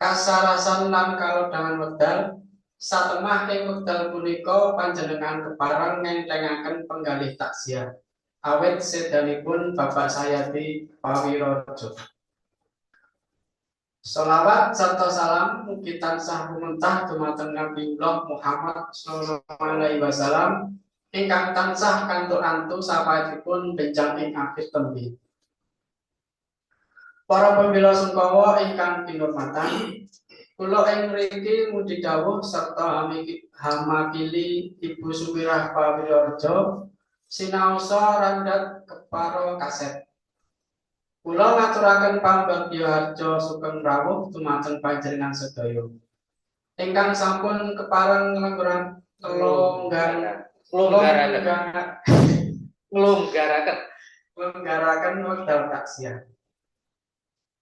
Kasarasan lan kalodhangan wekdal satemah ing wekdal punika panjenengan kepareng ngentengaken penggalih taksiah awet sedanipun Bapak Sayati Pawirojo. Sholawat serta salam mugi tansah lumentah dumateng Nabiullah Muhammad sallallahu alaihi wasallam ingkang tansah kantuk antu sapaipun benjang ing akhir tembe. Para pembela sungkawa ingkang kinurmatan, kula ing mriki mudi dawuh serta hamakili Ibu Sumirah Pawirojo sinaosa randhat keparo kaset. Kula ngaturaken pambagyo harjo sugeng rawuh dumateng panjenengan sedaya. Ingkang sampun kepareng nglonggaraken wekdal taksiah.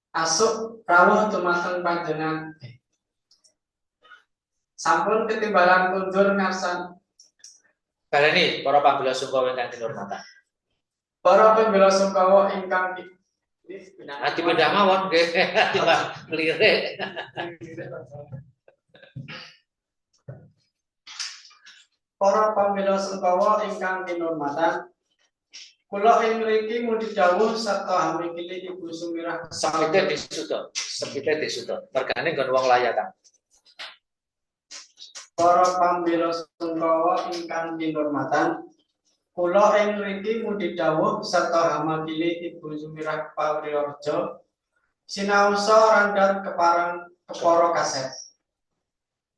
Asuk rawuh dumateng panjenengan sampun ketimbalan kundur ngarsan. Baleni para pambela sungkawa ingkang kinurmatan. Para pembela sungkawa ingkang Hati beda mawon nggih. Lirik. Para pambela sungkawa ingkang kinurmatan, kula ing mriki mudi dawuh sarta hamikili Ibu Sumirah Sepite disuda. Mergane nggon wong layakan. Para pambela sungkawa ingkang kinurmatan, kula ing mriki mudi dawuh sarta hamakili Ibu Sumirah Pawirojo sinaosa randhat kepareng kepara kaset.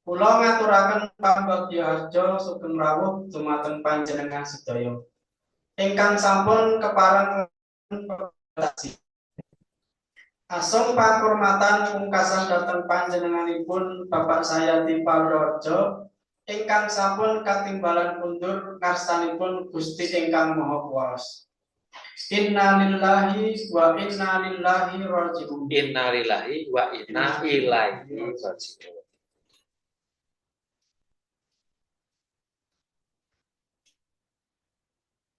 Kula ngaturaken pambagyo harjo sugeng rawuh dumateng panjenengan sedaya. Ingkang sampun kepareng pegati. Asung pakurmatan pungkasan dhateng panjenenganipun Bapak Sayati Pawirojo ingkang sampun katimbalan mundur ngarsanipun Gusti ingkang Maha Kuwasa. Innalillahi wa inna ilaihi raji'un. Innalillahi wa inna ilaihi raji'un.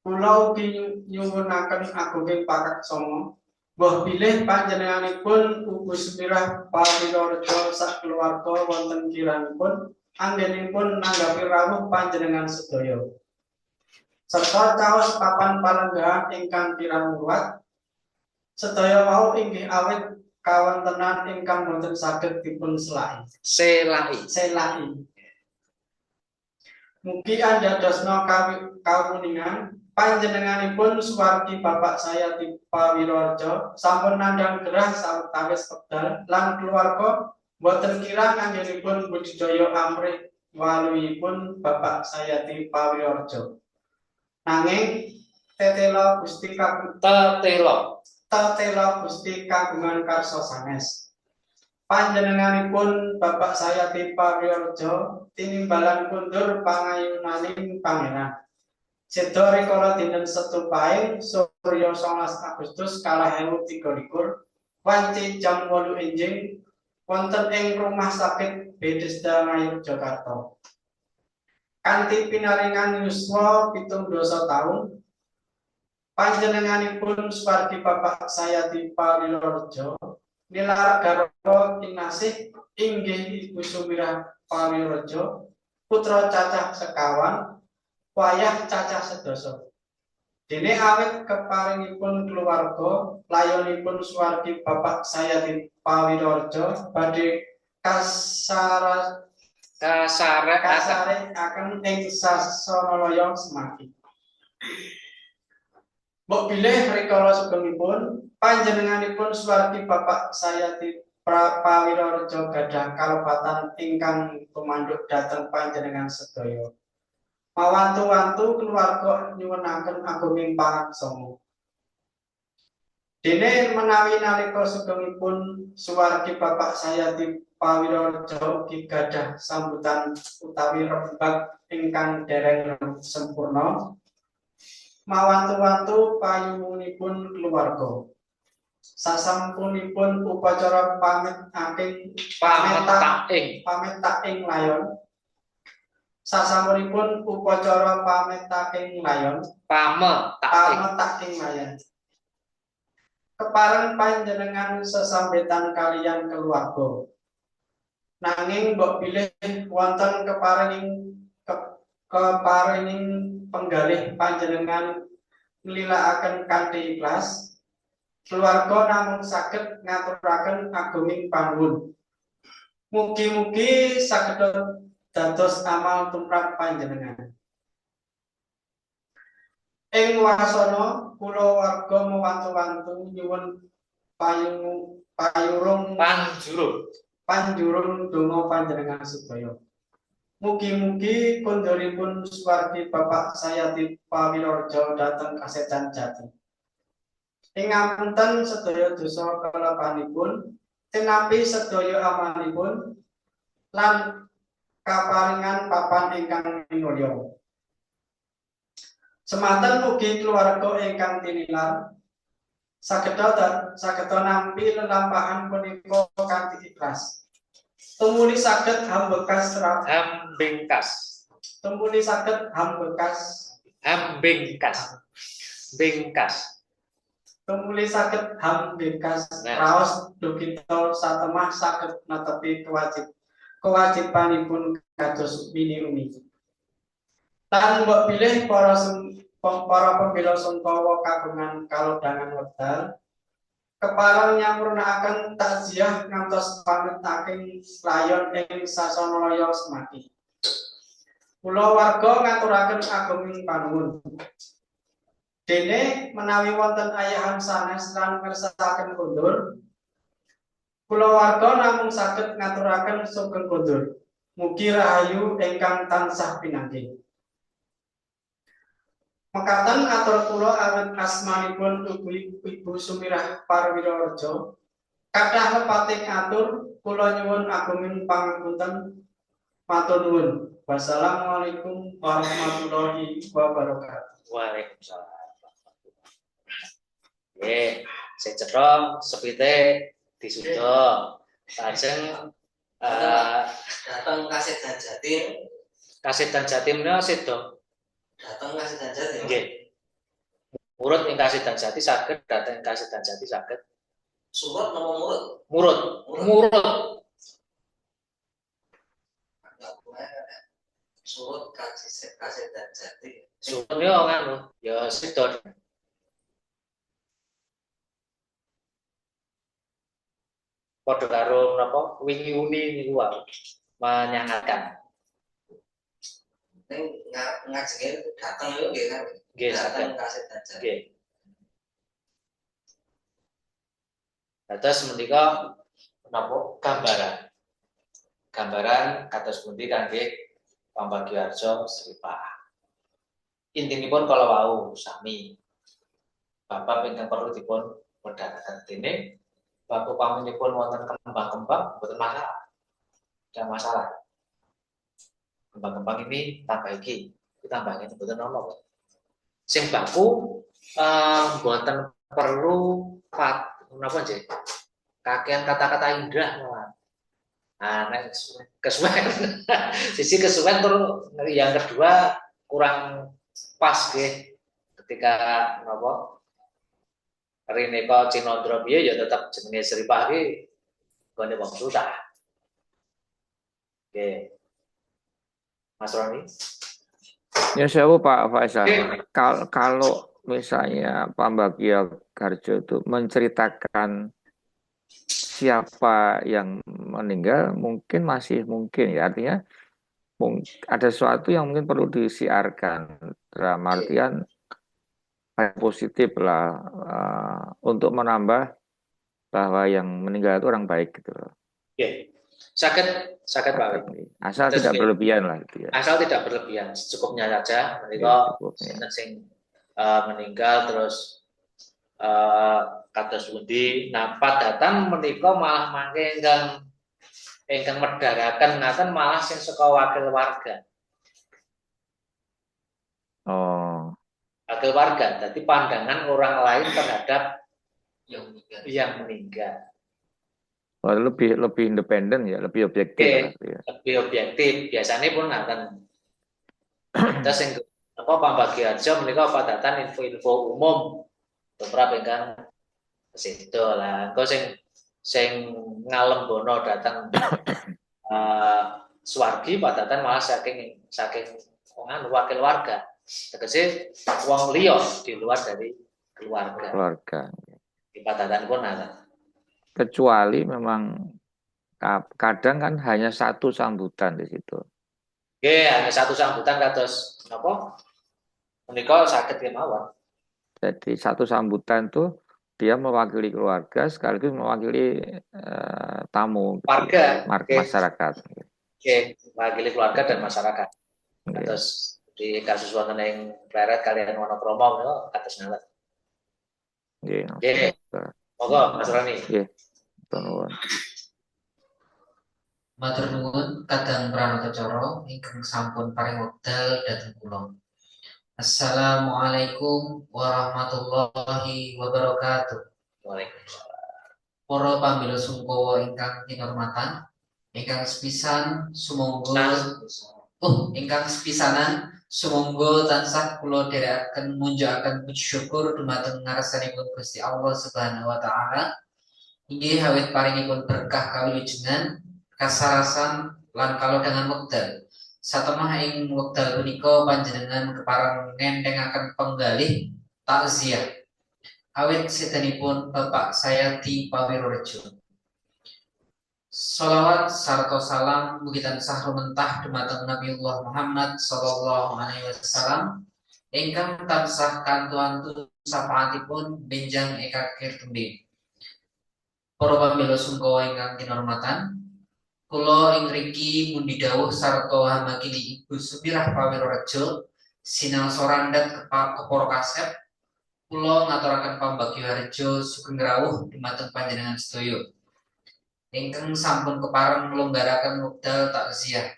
kula ugi nyuwunaken agunging pakaksama mbah bilih panjenenganipun Ugu Sumirah Pawirareja sak keluarga wonten kiranipun anggenipun nanggapi rawuh panjenengan sedaya. Serta caos papan palenggahan ingkang kirang ruwat sedaya wau inggih awit kawontenan ingkang boten saged dipun selai. Mugi andhadosna kawuningan panjenenganipun suwargi Bapak saya di Pawirareja sampun nandhang gerah sawetawis wekdal lan keluarga boten kirang anggenipun budidaya amrih waluipun Bapak saya di Pawirareja. Nanging tetela Gusti kagungan karsa sanes. Panjenenganipun Bapak saya di Pawirareja tinimbalan kundur pangayunaning pangeran. Seda rikala dinten Setu Pahing Surya 19 Agustus 2023 wanci jam 8 enjing wonten ing Rumah Sakit Bethesda Ngayogyakarta. Kanthi pinaringan yuswa 17 taun panjenenganipun suwargi Bapak saya di Pawirareja nilar garwa kinasih inggih Ibu Sumirah Pawirareja putra cacah sekawan wayah cacah sedasa. Dene awit keparingipun keluarga layonipun suwargi Bapak saya di Pawirareja badhe kasare akan ing Sasanalaya Semaki. Mbok bilih rikala sugengipun panjenenganipun suwargi Bapak saya di Pawirareja gadah kalepatan ingkang tumanduk dhateng panjenengan sedaya. Mawantu-wantu keluarga nyuwunaken agunging pangaksa. Dene menawi nalika sugengipun suwargi Bapak saya di Pawirareja ugi gadah sambutan utawi rembag ingkang dereng sempurna. Mawantu-wantu payunipun keluarga. Sasampunipun upacara pamit taking layon. Sasampunipun upacara pamit taking layon. Kepareng panjenengan sesambetan kaliyan keluarga. Nanging mbok bilih wonten keparinging penggalih panjenengan nglilakaken kanthi ikhlas. Keluarga namung saged ngaturaken agunging panuwun. Mugi-mugi saged dados amal tumrap panjenengan. Ing wasana kula warga mewantu-wantu nyuwun panjurung donga panjenengan sedaya. Mugi-mugi konduripun suwargi Bapak saya di Pawirareja dhateng Kasedan Jati. Ing ngapunten sedaya dosa kelepanipun, tenapi sedaya amanipun lan kaparingan papan ingkang minulya. Semanten mugi keluarga ingkang tinilar saged nampi lelampahan punika kanthi ikhlas. Tumuli saged hambengkas. Tumuli saged hambengkas raos dukita satemah saged netepi kewajibanipun kados mini-umi. Lan mbok bilih para pembela sungkawa kagungan kalodhangan wekdal kepareng nyampurnakaken takziah ngantos pamit taking layon ing Sasanalaya Semaki. Kula warga ngaturaken agunging panuwun. Dene menawi wonten ayahan sanes lan ngersakaken kondur, kula warga namung saged ngaturaken sugeng kondur. Mugi rahayu ingkang tansah pinanggih. Mekaten atur kula awit asmanipun Ibu Sumirah Pawirareja. Kathah lepating atur kula nyuwun agunging pangapunten. Matur nuwun. Wassalamualaikum warahmatullahi wabarakatuh. Waalaikumsalam. Secetha sepite disuda. Lajeng datang Kasedan Jatim. Kasedan Jatim menika sedo. Datang Kasedan Jatim. Nggih. Murut ing kasidan jati saged, dateng ing kasidan jati saged. Surut nama murut. Murut. Surut kasih dan jati. Surut yo nganu, ya sedot. Padha karo napa wingi uni niku wae menyangatkan. Ning ngajenge dateng yo nggih kan. Nggih Dateng saged. kasih dan jati. Nggih. Dados menika napa gambaran kados pundi kangge pambagyarja sripah. Intinipun kala wau sami Bapak ingkang perlu dipun wedharaken dene bab upaminipun wonten kembang-kembang mboten masalah. Tidak masalah. Kembang-kembang ini tambah iki, ditambah ini mboten ono. Sing baku mboten perlu napa nggih? Kakean kata-kata indah malah. Nek kesuwen. Sisi kesuwen terus yang kedua kurang pas nggih ketika napa Rineka Cinandra piye ya tetap jenenge Sripah iki gone wong susah. Oke. Mas Roni. Ya sewu Pak Faisal. Kalau misalnya Pambagiogarjo itu menceritakan siapa yang meninggal, mungkin masih mungkin ya, artinya ada sesuatu yang mungkin perlu disiarkan dalam artian positif lah untuk menambah bahwa yang meninggal itu orang baik gitu loh. Oke. Sakit Pak. Asal tidak berlebihan lah gitu ya. Asal tidak berlebihan, secukupnya saja. Menika sing meninggal terus kados pundi. Nah, padatan menika malah mangke ingkang medharaken ngaten malah sing saka wakil warga. Oh. Wakil warga, jadi pandangan orang lain terhadap yang meninggal. Oh, lebih independen ya, lebih objektif. Ya. Lebih objektif. Biasanya pun ngaten. Terus yang apa Pambagiogarjo menika padatan info-info umum. Beberapa ingkang situ lah. Engko sing ngalembono datang Swargi padatan malah saking wakil warga. Tegese wong liya di luar dari keluarga. Di padatan pun ada. Kecuali memang kadang kan hanya satu sambutan di situ. Oke, hanya satu sambutan kados napa? Menika saged kemawon. Jadi satu sambutan tuh dia mewakili keluarga sekaligus mewakili tamu warga, masyarakat. Oke, mewakili keluarga dan masyarakat. Terus di kasus wonten ing Pleret kalian Wonokromo niku kados ngaten. Nggih. Monggo Mas Roni. Nggih. Nuwun. Matur nuwun kadang Pranatacara ingkang sampun paring wekdal dhateng kula. Assalamualaikum warahmatullahi wabarakatuh. Waalaikumsalam. Para pamila sungkawa ingkang kinurmatan, ingkang sepisan sumangga tansah kula dherekaken munjukaken puji syukur dumateng ngarsanipun Gusti Allah Subhanahu wa taala. Inggih awit paringipun berkah kawilujengan, kasarasan lan kalodhangan wekdal. Satemah ing wekdal punika panjenengan kepareng ngentengaken penggalih takziah awit sedanipun Bapak Sayati Pawirorejo. Sholawat sarta salam mugi tansah lumentah dumateng Nabiullah Muhammad sallallahu alaihi wasallam ingkang tansah kantu-antu sapaatipun benjang ekakir tembe. Para pamila sungkawa ingkang kinurmatan, kula ing mriki mundi dawuh sarta hamakili Ibu Sumirah Pawirorejo sinau sorandat kepara kasep kula ngaturaken Pambagiogarjo sugeng rawuh dumateng panjenengan sedaya ingkang sampun kepareng nglonggaraken wekdal takziah.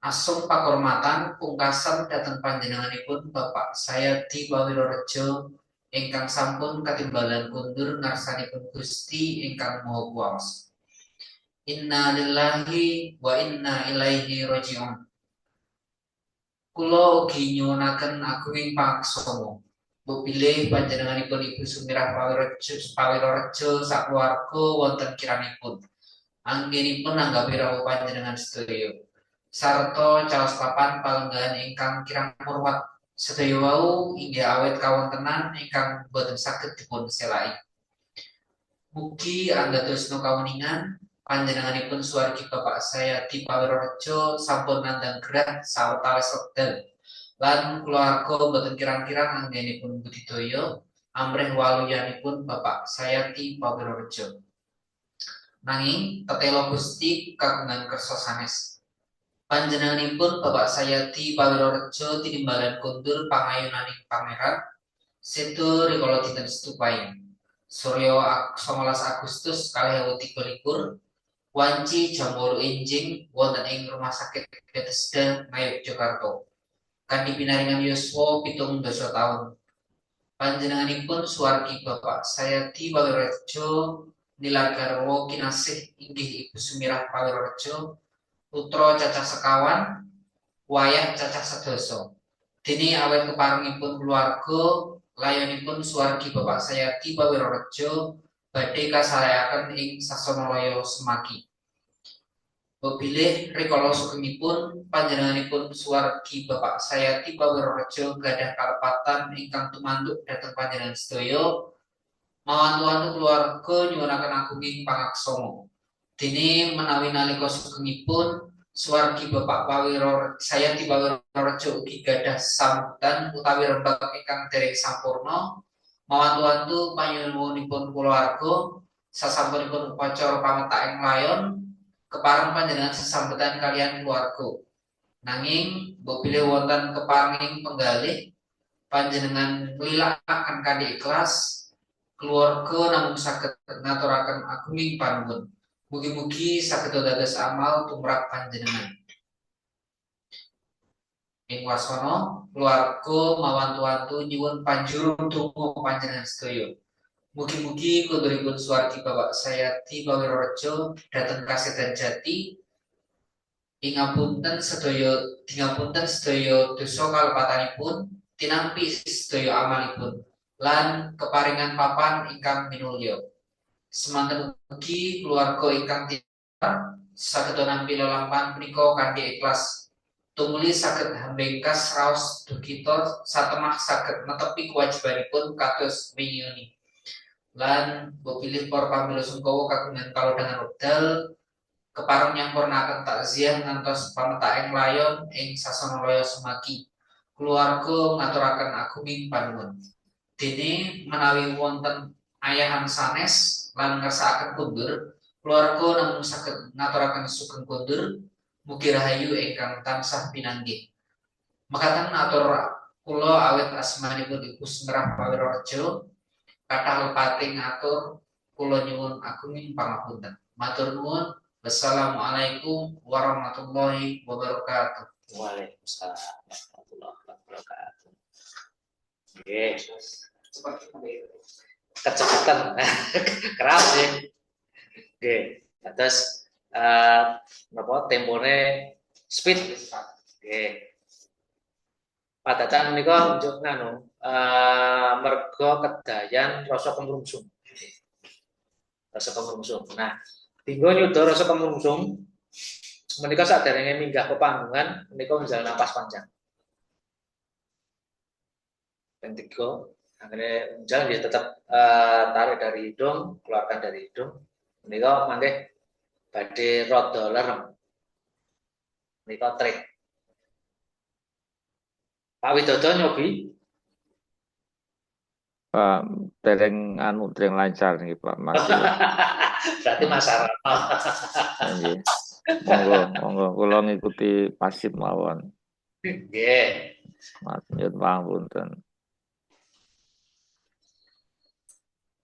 Asung pakurmatan pungkasan dhateng panjenenganipun Bapak Sayati Pawirorejo ingkang sampun katimbalan kundur ngarsanipun Gusti ingkang Maha Kuwasa. Inna lillahi wa inna ilaihi raji'un. Kula ugi nyuwunaken agunging pangaksama mbok bilih panjenenganipun Ibu Sumirah Pawirorejo sakeluarga wonten kiranipun. Anggenipun nanggapi rawuh panjenengan sedaya. Sarta caos papan palenggahan ingkang kirang murwat sedaya wau inggih awet kawontenan ingkang boten saged dipun selai. Mugi anggadosna kawuningan panjenenganipun suwargi Bapak saya di Pawirorejo sampun nandhang gerah sawetawis wekdal lan keluarga boten kirang-kirang anggenipun budidaya amrih waluyanipun Bapak saya di Pawirorejo. Nanging tetelo Gusti kagungan kersa sanes. Panjenenganipun Bapak saya di Pawirorejo tinimbalan kundur pangayunaning pangeran sedo rikala dinten Setupaing. Surya 19 Agustus 2023 wanci jam 8 enjing wonten ing Rumah Sakit Bethesda Ngayogyakarta. Kanthi pinaringan yuswa 17 taun. Panjenenganipun suwargi Bapak saya di Pawirorejo nilar garwa kinasih inggih Ibu Sumirah Pawirorejo putra cacah sekawan wayah cacah sedasa. Dene awet keparengipun keluarga layonipun suwargi Bapak saya di Pawirorejo badhe kasarekaken ing Sasanalaya Semaki. Bilih rikala sugengipun panjenenganipun suwargi Bapak saya di Pawirorejo gadah kalepatan ingkang tumanduk dhateng panjenengan sedaya mawantu-wantu keluarga nyuwunaken agunging pangaksama. Dene menawi nalika sugengipun suwargi Bapak saya di Pawirorejo ugi gadah sambutan utawi rembag ingkang dereng sampurna mawantu-wantu panyuwunipun keluarga sasampunipun upacara pametaking layon kepareng panjenengan sesambetan kalian keluarga. Nanging mbok bilih wonten keparenging penggalih panjenengan nglilakaken kanthi ikhlas keluarga namung saged ngaturaken agunging panuwun. Mugi-mugi saged dados amal tumrap panjenengan. Ing wasana keluarga mawantu-wantu nyuwun panjurung donga panjenengan sedaya. Mugi-mugi konduripun suwargi Bapak saya di Pawirorejo dhateng kasedan jati ingapunten sedaya dosa kalepatanipun tinampi sedaya amalipun lan keparingan papan ingkang minulya. Semanten ugi keluarga ingkang tilar saged nampi lelampahan punika kanthi ikhlas. Tumuli saged hambengkas raos dukita satemah saged netepi kewajibanipun kados wingi. Lan bopilih para pamila sungkawa kagungan kalodhangan wekdal kepareng nyampurnaken takziah ngantos pametaking layon ing Sasanalaya Semaki. Keluarga ngaturaken agunging panuwun. Dene menawi wonten ayahan sanes lan ngersakaken kundur, keluarga namung saged ngaturaken sugeng kundur. Mugi rahayu ingkang tansah pinanggih. Mekaten atur kula awit asmanipun Ibu Sumirah Pawirorejo kathah lepating atur kula nyuwun agunging pangapunten. Matur nuwun. Wassalamualaikum warahmatullahi wabarakatuh. Waalaikumsalam warahmatullahi wabarakatuh. Oke. Kecepatan. Keras sih. Oke. Atas tempone speed. Oke. Padatan menika njuk nganu merga kedayan rasa kemrungsung. Rasa kemrungsung. Nah, tinggo nyuda rasa kemrungsung menika saderenge minggah pepanggungan menika menjalani napas panjang. Dan tiga, akhirnya menjalani dia tetap tarik dari hidung, keluarkan dari hidung. Menika mangke badhe rada lerem. Menika trik. Pak Widodo nyobi. Pak dereng lancar nih Pak masih. Berarti masalah. Nggih. Monggo kula ngikuti pasif mawon. Nggih. Matur pangapunten.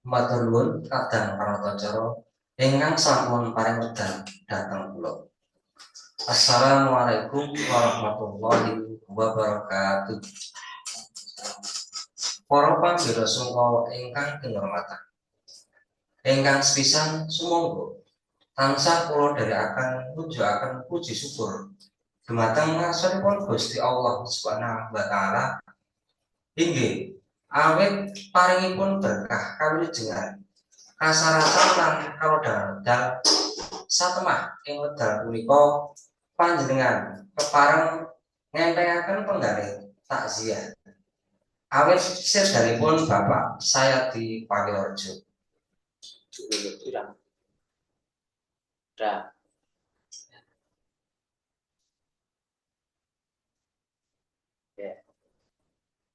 Matur nuwun kadang pranatacara ingkang sampun paring wekdal dhateng kula. Assalamualaikum warahmatullahi wabarakatuh. Para pamira sungkawa ingkang kinurmatan. Ingkang sepisan sumangga tansah kula dherekaken mujuaken puji syukur dumateng ngarsanipun Gusti Allah Subhanahu wa taala inggih awit paringipun berkah kawilujengan kasarasan lan kalodal satemah ing wekdal punika panjenengan kepareng ngentengaken penggalih takziah awit sedanipun Bapak Sayadi Pageorjo. Dah.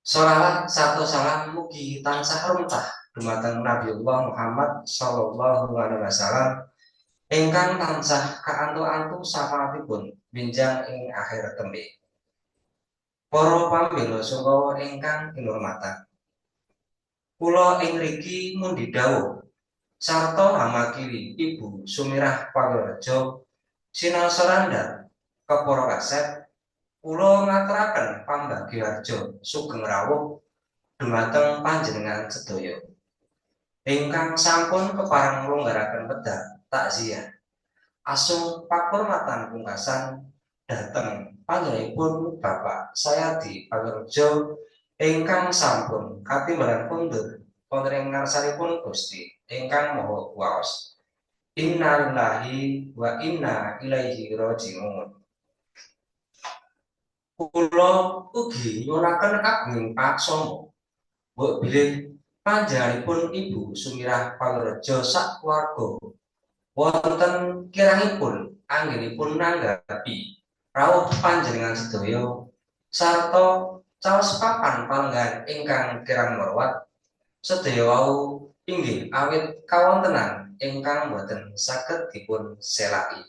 Sholawat satu salam mugi tansah runtah dumateng Nabiullah Muhammad sallallahu alaihi wasallam ingkang tansah kaantu-antu syafaatipun binjang ing akhir tembe. Para pambela sungkawa ingkang kinurmatan. Kula ing mriki mundi dawuh sarta hamakiwi Ibu Sumirah Pageorjo sinaosa kepara kaset kula ngaturaken pambagioharja sugeng rawuh dumateng panjenengan sedaya ingkang sampun kepareng nglonggaraken wedal takziah asung pakurmatan pungkasan dhateng panjenenganipun Bapak Sayadi Pageorjo ingkang sampun katimbalan kondur wonten ing ngarsanipun Gusti ingkang Maha Kuwaos. Inna lillahi wa inna ilaihi raji'un. Kula ugi nyuwunaken kagunging paksama mbok bilih panjenenganipun Ibu Sumirah Pageorjo sak keluarga wonten kirangipun anggenipun nanggapi rawuh panjenengan sedaya sarta caos papan palenggan ingkang kirang marwat sedaya wau inggih awit kawontenan ingkang boten saged dipun selaki.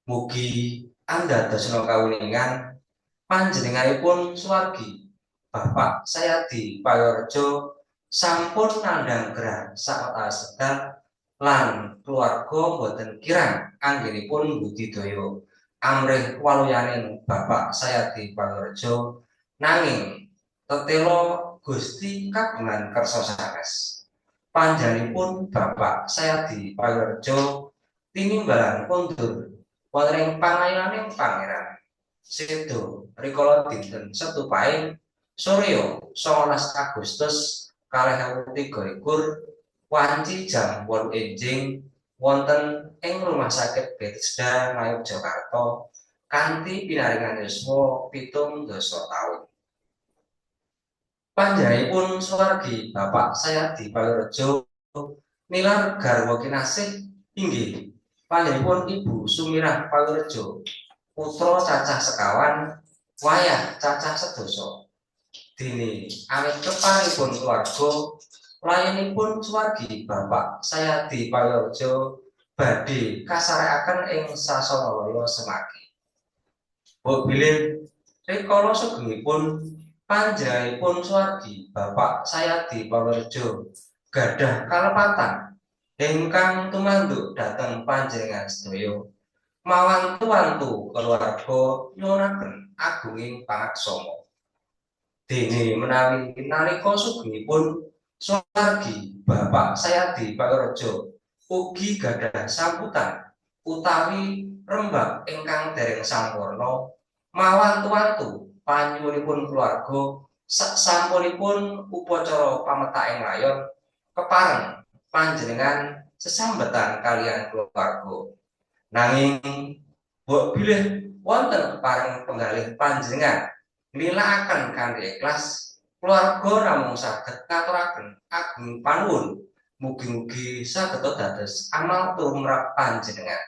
Mugi andhadosna kawuningan panjenenganipun suwargi Bapak Sayadi Pageorjo sampun nandhang gerah sawetawis sedal lan keluarga boten kirang anggenipun budidaya amrih waluyaning Bapak Sayadi Pageorjo nanging tetela Gusti kagungan kersa sanes. Panjenenganipun Bapak Sayadi Pageorjo tinimbalan kondur wonten ing pangayoning Pangeran. Sedo rikala dinten Setupaing Surya 19 Agustus 2023 wanci jam 8 enjing wonten ing Rumah Sakit Bethesda Ngayogyakarta kanthi pinaringan yuswa 70 taun. Panjenenganipun suwargi Bapak Sayadi Pageorjo nilar garwa kinasih inggih panjenenganipun Ibu Sumirah Pageorjo putra cacah sekawan wayah cacah sedasa. Dene awit keparengipun keluarga layanipun suwargi Bapak Sayadi Pageorjo badhe kasarekaken ing sasana semagi. Mbok bilih rikala sugengipun panjenenganipun suwargi Bapak Sayadi Pageorjo gadah kalepatan ingkang tumanduk dhateng panjenengan sedaya mawantu-wantu keluarga nyuwunaken agunging pangaksama. Dene menawi nalika sugengipun suwargi Bapak Sayadi Pageorjo ugi gadah samputan utawi rembag ingkang dereng sampurna mawantu-wantu panyuwunipun keluarga sasampunipun upacara pametaking layon kepareng panjenengan sesambetan kalian keluarga. Nanging mbok bilih wonten kepareng penggalih panjenengan nilaaken kanthi ikhlas keluarga namung saged ngaturaken agung panuwun mugi-mugi saged dados amal tumrap panjenengan.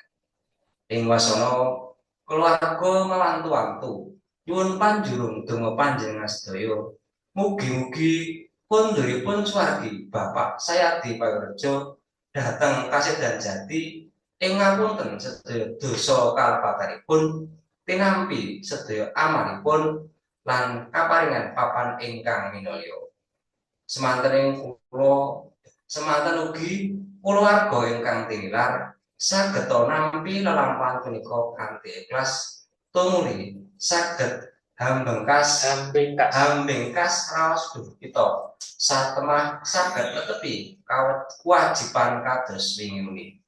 Ing wasana keluarga mawantu-wantu nyuwun panjurung donga panjenengan sedaya mugi-mugi konduripun suwargi Bapak Sayadi Pageorjo dhateng kasedan jati ing ngapunten sedaya dosa kalepatanipun tinampi sedaya amalipun lan kaparingan papan ingkang minulya. Semanten ugi kulawarga ingkang tinilar saged nampi lelampahan punika kanthi ikhlas tumuli saged hambengkas raos duh kita satemah saged netepi kewajiban kados wingi.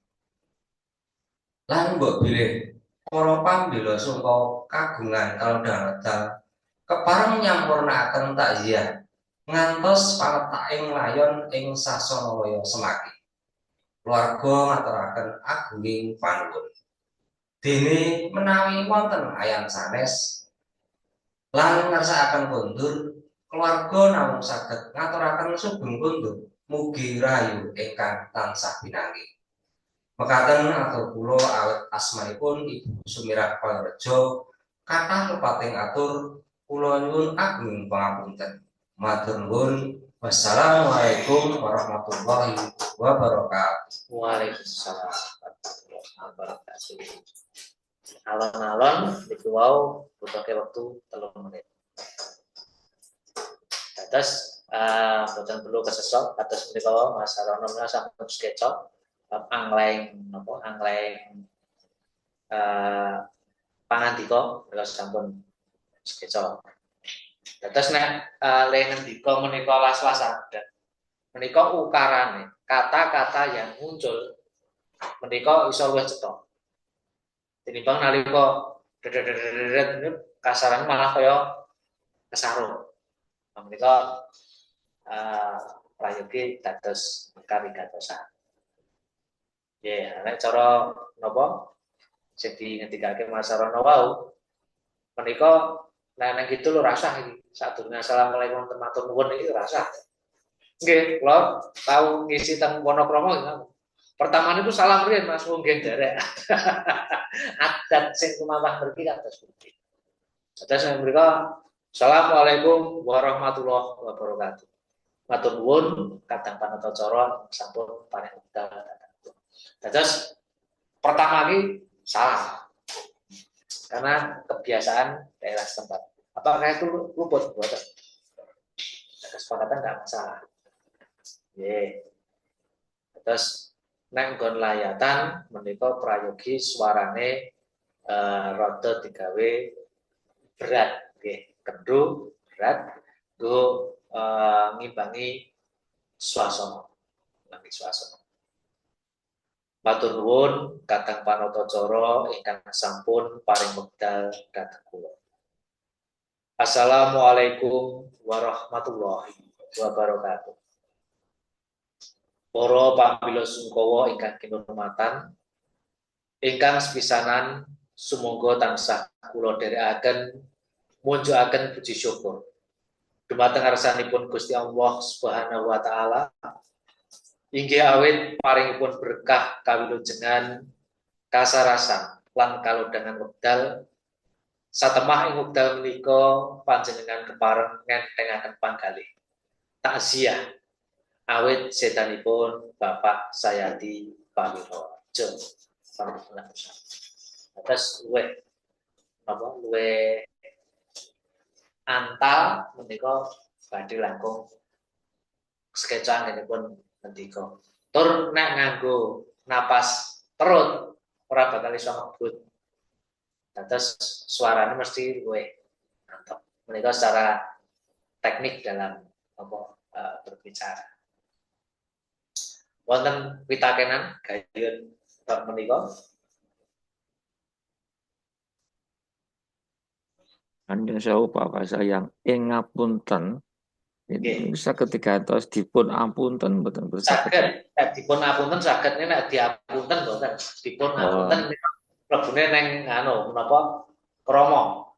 Lan mbok bilih para pambela sungkawa kagungan kalodang kepareng nyampurnakaken takziah ngantos paletaking layon ing sasana waya semaki. Keluarga ngaturaken agunging panuwun. Dene menawi wonten ayam sanes lan ngersakaken kondur, keluarga namung saged ngaturaken sugeng kondur mugi rahayu ingkang tansah pinanggih. Mekaten atur kula awit asmanipun Ibu Sumirah Pangrejo kathah lepating atur kula nyuwun agunging pangapunten. Matur nuwun. Wassalamualaikum warahmatullahi wabarakatuh. Waalaikumsalam warahmatullahi wabarakatuh. Alon-alon niku wau butuhke wektu 3 menit. Terus boten perlu kesesok atas menika Mas Arono sampun sketsa angleng napa angleng pangandika menika sampun sketsa. Terus nek le ngendika menika las-lasan menika ukarane kata-kata yang muncul menika iso luwih cetha. Tinimbang nalika kasaran malah kaya kesarung. Menika prayogi dados kawigatosan. Ya, nek cara napa sing dingendikake Mas Rono wau menika nek gitu lho rasah iki. Sadurunge assalamualaikum matur nuwun iki rasah. Nggih, kula tau ngisi teng Wonokromo nggih. Pertama niku salam riyen Mas nggih derek. Adat sing kumawah mriki kados pundi. Terus mereka assalamualaikum warahmatullahi wabarakatuh. Matur nuwun kadang panatacara sampun paring wekdal. Terus pertama lagi salah. Karena kebiasaan daerah setempat. Apakah itu luput buatan? Kesepakatan nggak masalah. Terus nek nggon layatan menika prayogi suarane rada digawe berat, nggih, kendhu berat go ngimbangi swasana. Ngimbangi swasana. Matur nuwun kadang panatacara ingkang sampun paring wekdal dhateng kula. Assalamualaikum warahmatullahi wabarakatuh. Para pamila sungkawa ingkang kinurmatan, ingkang sepisanan sumangga tansah kula dherekaken munjukaken puji syukur dumateng ngarsanipun Gusti Allah Subhanahu wa taala inggih awit paringipun berkah kawilujengan kasarasan lan kalodhangan wekdal satemah ing wekdal menika panjenengan kepareng ngentengaken panggalih takziah awit sedanipun Bapak Sayadi Pamirojo. Terus luwe antal menika badhe langkung sketsa ngenipun ngendika. Tur nek nganggo napas perut ora bakal iso ngebut. Terus suaranya mesti luwe mantap. Menika secara teknik dalam berbicara. Wonten pitakenan gayun bab menika. Anjing sewu Bapak sayang ing ngapunten ini bisa ketika tos dipun ampunten mboten saged dipun ampunten saged nek diampunten mboten dipun ampunten mlebune ning menapa krama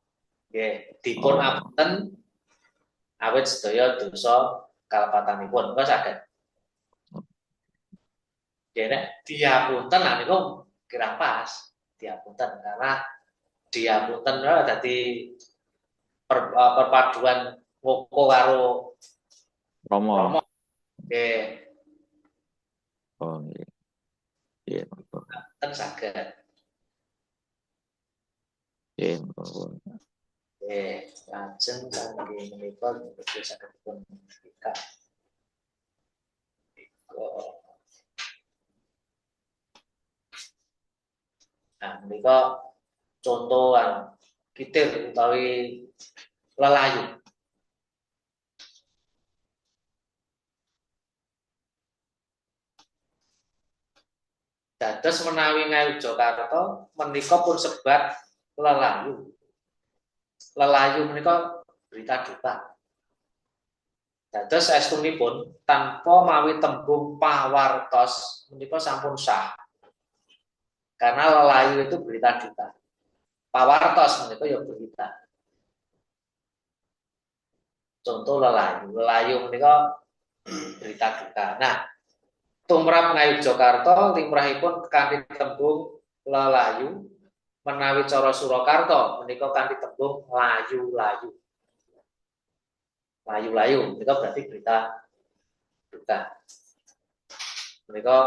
nggih dipun ampunten awit sedaya dosa kalepatanipun menika saged. Ya nek diapunten niku kirang pas diapunten karena diapunten dadi perpaduan ngoko karo Romo. Nggih. Oh nggih. Nggih, Ten saged. Nggih, lajeng kangge menika saged dipun bika. Nah, menika contohan kitir utawi lelayu. Dados menawi Ngayogyakarta menika pun sebat lelayu. Lelayu menika berita duka. Dados saestungipun tanpa mawi tembung pawartos menika sampun sah. Karena lelayu itu berita duka. Pawartos menika ya berita. Contoh lelayu, lelayu menika berita duka. Nah, tumrap Ngayogyakarta limrahipun kanthi tembung lelayu menawi cara Surakarta menika kanthi tembung layu-layu. Layu-layu menika berarti berita duka. Menika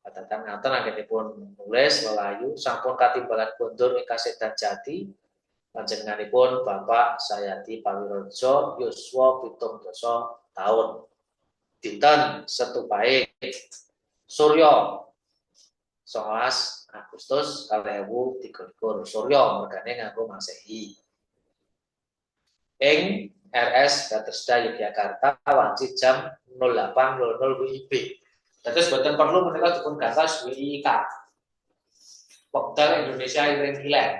katakan ngaten anggenipun nulis lelayu sampun katimbalan kondur ing kasedan Jati panjenenganipun Bapak Sayati Pawirojo yuswa 17 taun. Dinten Setupahing Surya 11 Agustus 2023 Surya mergane nganggo Masehi. Ing RS Bethesda Yogyakarta wanci jam 08.00 WIB. Terus boten perlu menika dipun gatos WIK. Wekdal Indonesia Iring Kilen.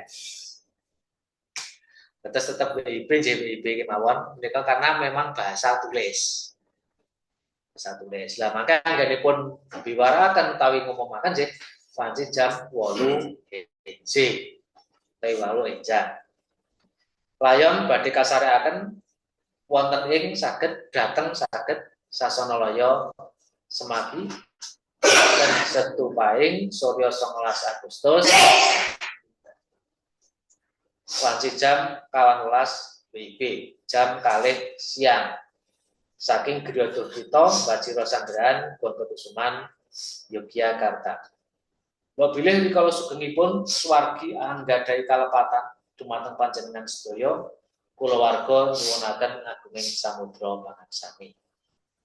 Terus tetap WIB JWIB kemawon menika karena memang bahasa tulis. Bahasa tulis. Lah maka anggenipun biwaraken utawi ngumumaken nggih wanci jam 8 EJ. Utawi 8 EJ. Layon badhe kasareaken wonten ing saged dhateng saged Sasanalaya Semagi dan Setupahing Surya 19 Agustus wanci jam 18 WIB jam 2 siang saking Griyodokrita Bajira Sanggrahan Gontokusuman Yogyakarta. Wabilih rikala sugengipun swargi anggadhahi kalepatan dumateng panjenengan sedaya kulawarga nyuwunaken agunging samudra pangaksami.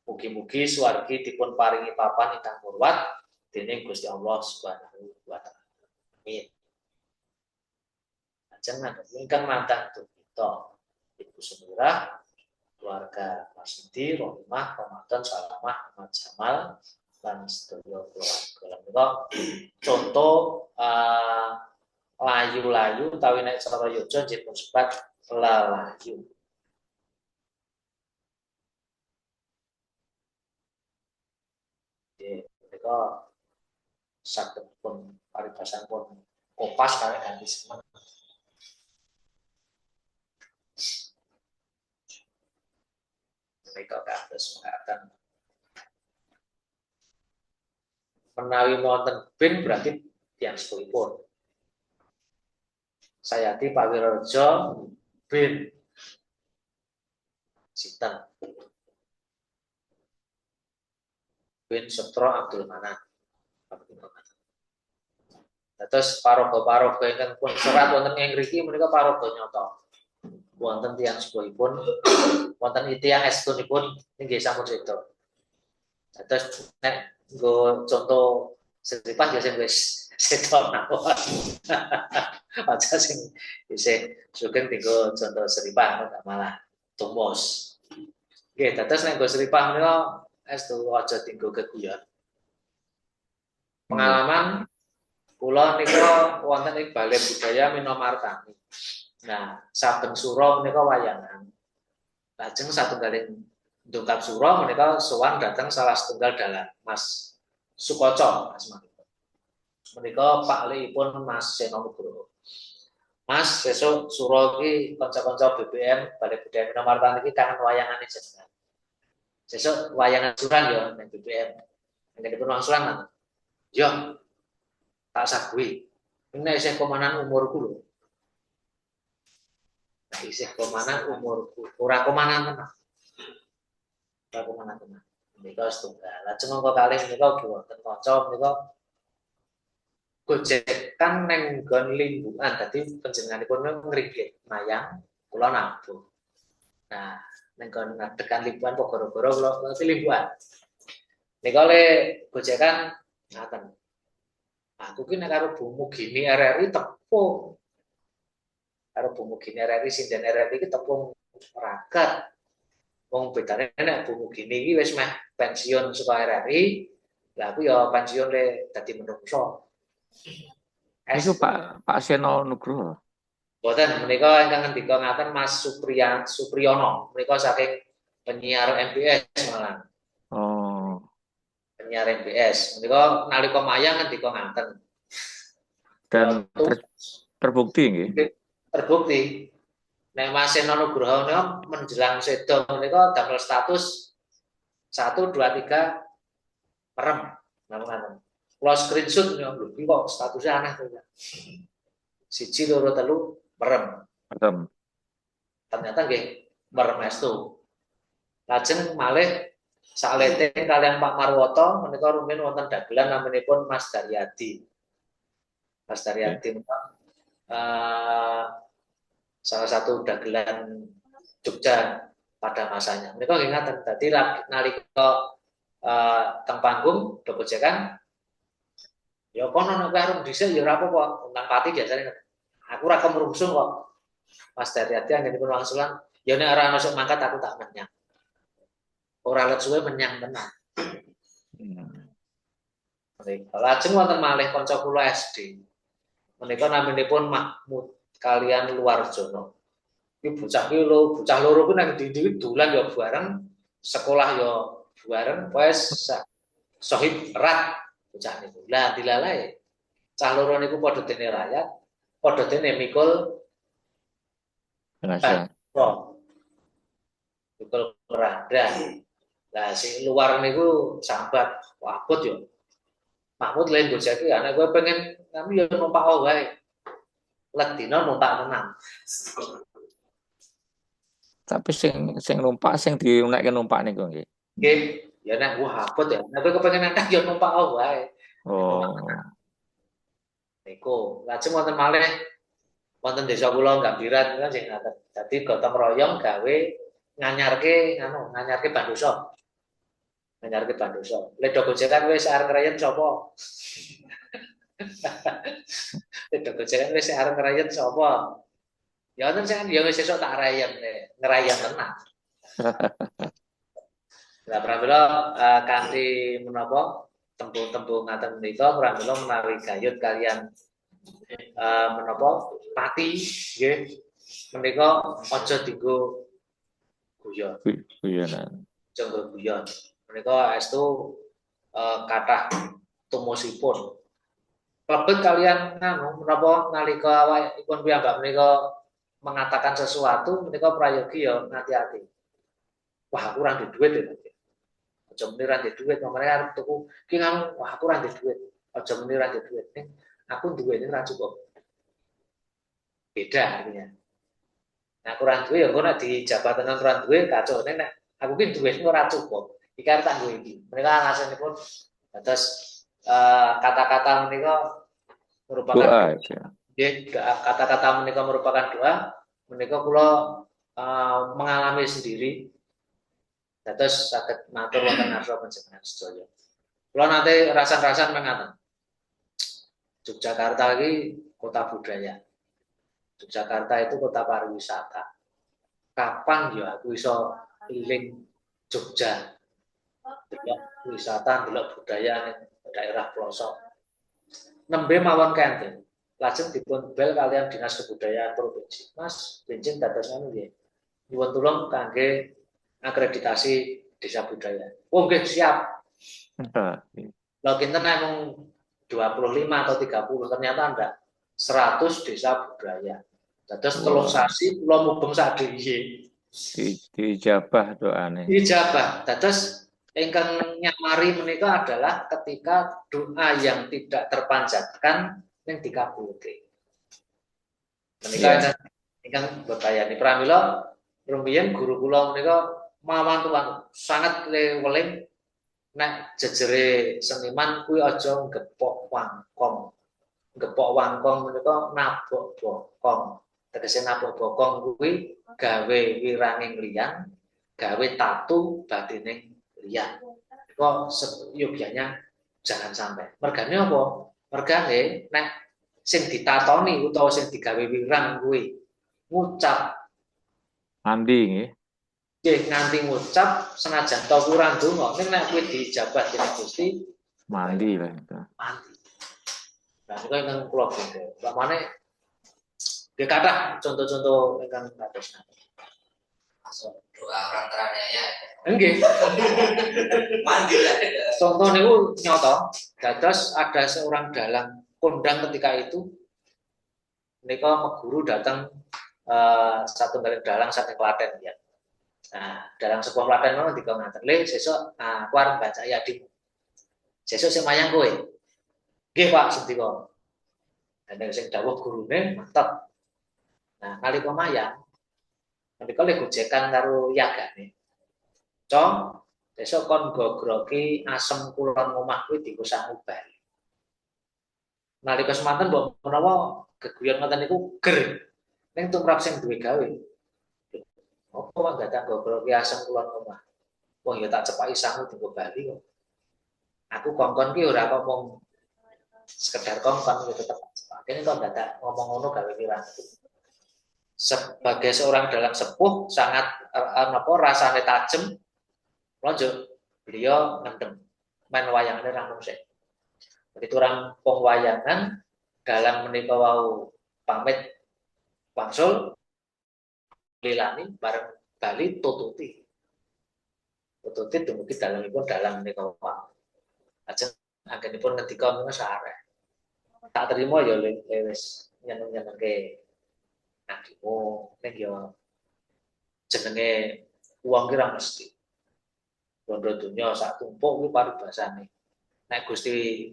Mugi-mugi swargi dipun paringi papan ingkang murwat dening Gusti Allah Subhanahu wa taala. Amin. Jangan ingkang mantang kita Ibu Sumirah, keluarga Mas Sudi, Rohimah, Ramadan, Salamah, Ahmad Jamal, lan sedaya keluarga. Contoh layu-layu utawi nek cara yoja nggih pun sebat lelayu. Mereka saged pun paribasan pun kopas kali ganti semen. Mereka kados mengatakan menawi wonten bin berarti tiang sepulipun. Sayati Pawirojo bin Sinten bin Setro Abdul Manan. Terus paraga-paraga ingkang pun serat wonten ing mriki menika paraga nyata. Wonten tiyang sepuhipun, wonten tiyang estunipun inggih sampun seda. Terus nek nggo contoh seripah ya sing wis seda mawon. Aja sing isih sugeng dienggo contoh seripah enggak malah tumus. Nggih, terus nek nggo seripah menika estu aja dienggo geguyon. Pengalaman kula nika wonten ing Balai Budaya Minomartani. Nah, saben sura menika wayangan. Lajeng satunggaling ndongkap sura menika sowan dhateng salah setunggal dalang Mas Sukoco, Mas Manito. Menika paklikipun Mas Seno Nugroho. Mas, besok sura iki kanca-kanca BBM Balai Budaya Minomartani iki kangen wayangane jenengan. Besok wayangan suran ya ning BBM. Nggih pun suran. Yo. Tak sagui. Ini isih komanan umurku lho. Isih komanan umurku. Ora komanan tenan. Ora komanan tenan. Menika setunggal. Lajeng mongko kalih menika wonten kanca menika gojekan ning nggon lingkungan. Dadi panjenenganipun ngrigit mayang kula nabung. Nah, ning nggon tekan lingkungan kok gara-gara kula lingkungan. Nika le gojekan ngaten. Aku ki nek karo Bu Mugini RRI tepung. Karo Bu Mugini RRI sinden RRI iki tepung raket. Wong bedane nek Bu Mugini iki wis meh pensiun saka RRI, lah aku ya pensiun le dadi menungso. Itu Pak Seno Nugroho. Boten menika ingkang ngendika ngaten Mas Supriyono. Menika saking penyiar MBS malah. Oh, Penyiar MBS. Menika nalika mayang ngendika ngaten. dan Waktu terbukti nggih. terbukti nek Mas Seno Nugroho menika menjelang sedo menika damel status 1 2 3 merem. Ngaten. Kula screenshot lho, iki kok statusnya aneh to. 1 2 3 merem. Merem. Ternyata nggih merem estu. Lajeng malih salete kalian Pak Marwoto menika rumiyin wonten dagelan namanipun Mas Daryadi. Mas Daryadi salah satu dagelan Jogja pada masanya. Menika nggih ngaten. Dadi nalika teng panggung dogojekan ya kono nek arep dhisik ya ora apa-apa. Nang pati biasane aku ora kemrungsung kok. Mas Daryadi anggenipun wangsulan, ya nek ora ono sing mangkat aku tak menyang. Ora let suwe menyang tenan. Lajeng wonten malih kanca kula SD. Menika naminipun Mahmud kalian Luarjono. Iki bocah ki lho, bocah loro ku nang ndi-ndi dolan ya bareng, sekolah ya bareng, wes sohib erat bocah niku. Lah dilalae. Cah loro niku padha dene rakyat, padha dene mikul Jenazah. Mikul keranda. Lah sing luar niku sambat wabot yo. Mahmud lain gojeki anak gue pengen kami ya numpak wae. Ledina numpak tenan. Tapi sing numpak sing diunekke numpak niku nggih. Nggih, ya nek wah abot ya. Nek kowe kepengin akeh ya numpak wae. Oh. Niku, lajeng wonten malih wonten desa kula Gambiran kan sing ngaten. Dadi gotong royong gawe nganyarke bandosa. Nganyarke bandosa. Lek do gojekan wis arep ngreyen sapa? Lek do gojekan wis arep ngreyen sapa? Ya wonten sing ya wis esuk tak rayen ngerayen tenan. Lah pramila kanthi menapa tembung-tembung ngaten menika pramila menawi gayut kalian menapa pati nggih menika aja dienggo guyon. Guyonan. Aja nggo guyon. Menika estu kathah tumusipun. Klebet kalian menapa nalika awakipun piyambak menika mengatakan sesuatu menika prayogi ya hati-hati. Wah, aku ora duwe duit ya. Aja muni ra duit, mamane arep tuku ki wah aku ora duit. Aja muni ra duit. Aku duwene ra cukup. Beda artinya. Nah, kurang duwe ya engko nek di jabatan kurang duwe kacone nek aku ki duwene ora cukup. Iki arep tak nggo iki. Menika alasanipun terus kata-kata menika merupakan doa. Kata-kata menika merupakan doa. Menika kula mengalami sendiri. Terus saged matur wonten ngarsa panjenengan sedaya. Kula nate rasan-rasan mengaten. Yogyakarta iki kota budaya. Yogyakarta itu kota pariwisata. Kapan ya aku iso keliling Jogja? Delok wisata, delok budaya ning daerah pelosok. Nembe mawon kenten. Lajeng dipun bel kalian Dinas Kebudayaan Provinsi. Mas, benjing dados anu nggih. Nyuwun tulung kangge akreditasi desa budaya. Oh nggih siap. Lho kinten mung 25 atau 30 ternyata ndak 100 desa budaya. Dados telung sasi kula mubeng sadhewe. Dijabah doane. Dijabah. Dados ingkang nyamari menika adalah ketika doa yang tidak terpanjatkan yang dikabulke. Menika ingkang berbayani pramila rumiyin guru kula menika mawan tuan sangat weling nek jejere seniman kuwi aja gepok wangkong. Gepok wangkong menika nabok bokong. Tegese nabok bokong kuwi gawe wiranging liyan, gawe tatu batining liyan. Kok yogyanya jangan sampai. Mergane apa? Mergane nek sing ditatoni utawa sing digawe wirang kuwi ngucap mandi nggih. Nggih nganti ngucap senajan to kurang donga ning nek kuwi dijabat dening Gusti mandi lah itu. Mandi. Nah, niku ingkang kula benda. Lamane nggih kathah contoh-contoh ingkang kados. doa orang teraniaya. Nggih. Mandi lah. Contoh niku nyoto, dados ada seorang dalang kondang ketika itu menika guru datang satu dari dalang saking Klaten ya. Nah, dalang sebuah Klaten mau dikon ngaten, "Le, sesuk aku arep baca yadimu. Sesuk sing mayang kowe." "Nggih, Pak," sedika. Dan sing dawuh gurune mantep. Nah, nalika mayang menika le gojekan karo yagane. "Cong, besok kon gogroki asem kulon omah kuwi dienggo sangu bali." Nalika semanten mbok menawa geguyon ngoten niku ger ning tumrap sing duwe gawe. Apa wae gak gogroki asem kulon omah. Wong ya tak cepaki sangu dienggo bali kok. Aku kongkon ki ora kok mung sekedar kongkon ya tetep cepake kok gak ngomong ngono gawe kirang. Sebagai seorang dalang sepuh sangat rasane tajem. Lanjut, beliau ngendem main wayangan rampung sik. Begitu rampung wayangan dalam menika wau pamit wangsul lilani bareng bali tututi dumugi dalamipun dalam menika wau. Ajeng anggenipun ngendika menika sareh. Tak terima ya wis nyeneng-nyenengke adikmu ning ya jenenge wong ki ra mesti. Bondo dunya sak tumpuk kuwi paribasane. Nek Gusti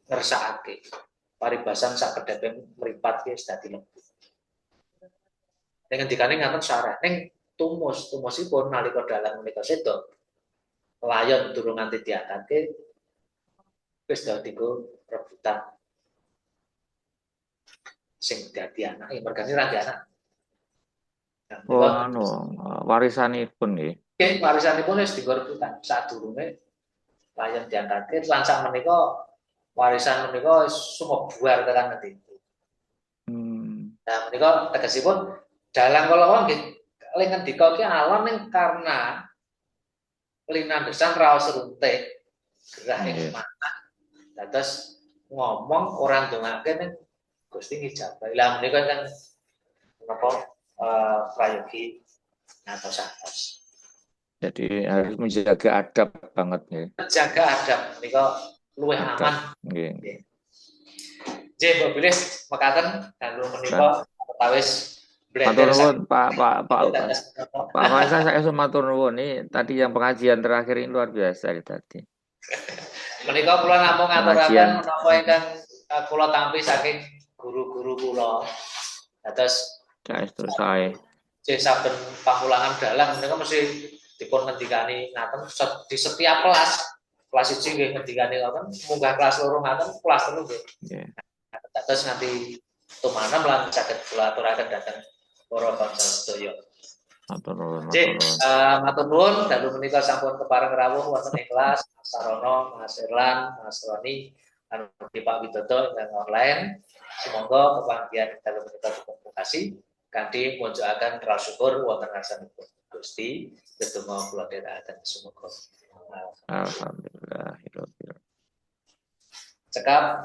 ngersakake paribasan sak kedhepe mripat ki wis dadi lembut. Ning ngendikane ngaten sareh ning tumusipun nalika dalang menika seda layon durung nganti diangkatke wis dadi rebutan sing dadi anake mergane ra anak. Warisanipun nggih. Nggih, warisanipun wis dienggo rebutan sadurunge layon diangkatke lan sak menika warisan menika sumebar tekan ngendi. Nah, menika tegesipun dalang kala nggih ling ngendika ki alon ning karena linandesan raos runtik gerah ing manah. Dados ngomong ora ndongake ning Gusti ngijabah. Lah menika kan menapa prayogi ngatos-atos. Jadi harus menjaga adab banget ya. Menjaga adab menika luwih aman. Nggih. Nggih, Mbok Bilis mekaten kanggo menika perkawis matur nuwun Pak Faisal, saya matur nuwun nih tadi yang pengajian terakhir ini luar biasa tadi. Menika kula namung ngaturaken menapa ingkang kula tampi saking guru-guru kula. Dados terus sae. Saben pamulangan dalang menika mesti dipun ngendikani ngaten di setiap kelas. Kelas 1 nggih ngendikani ngoten, munggah kelas 2 ngaten, kelas 3 nggih. Nggih. Dados nganti tumanem lan saged kula aturaken dhateng para bangsa sedaya. Matur nuwun, dalu menika sampun kepareng rawuh wonten ing kelas Mas Sarono, Mas Erlan, Mas Roni, lan Pak Widodo ingkang online. Semoga kepanggihan dalu menika dipungkasi kanthi mojokaken rasa syukur wonten ngarsanipun Gusti. Sedaya kula dherekaken semoga. Alhamdulillah. Cekap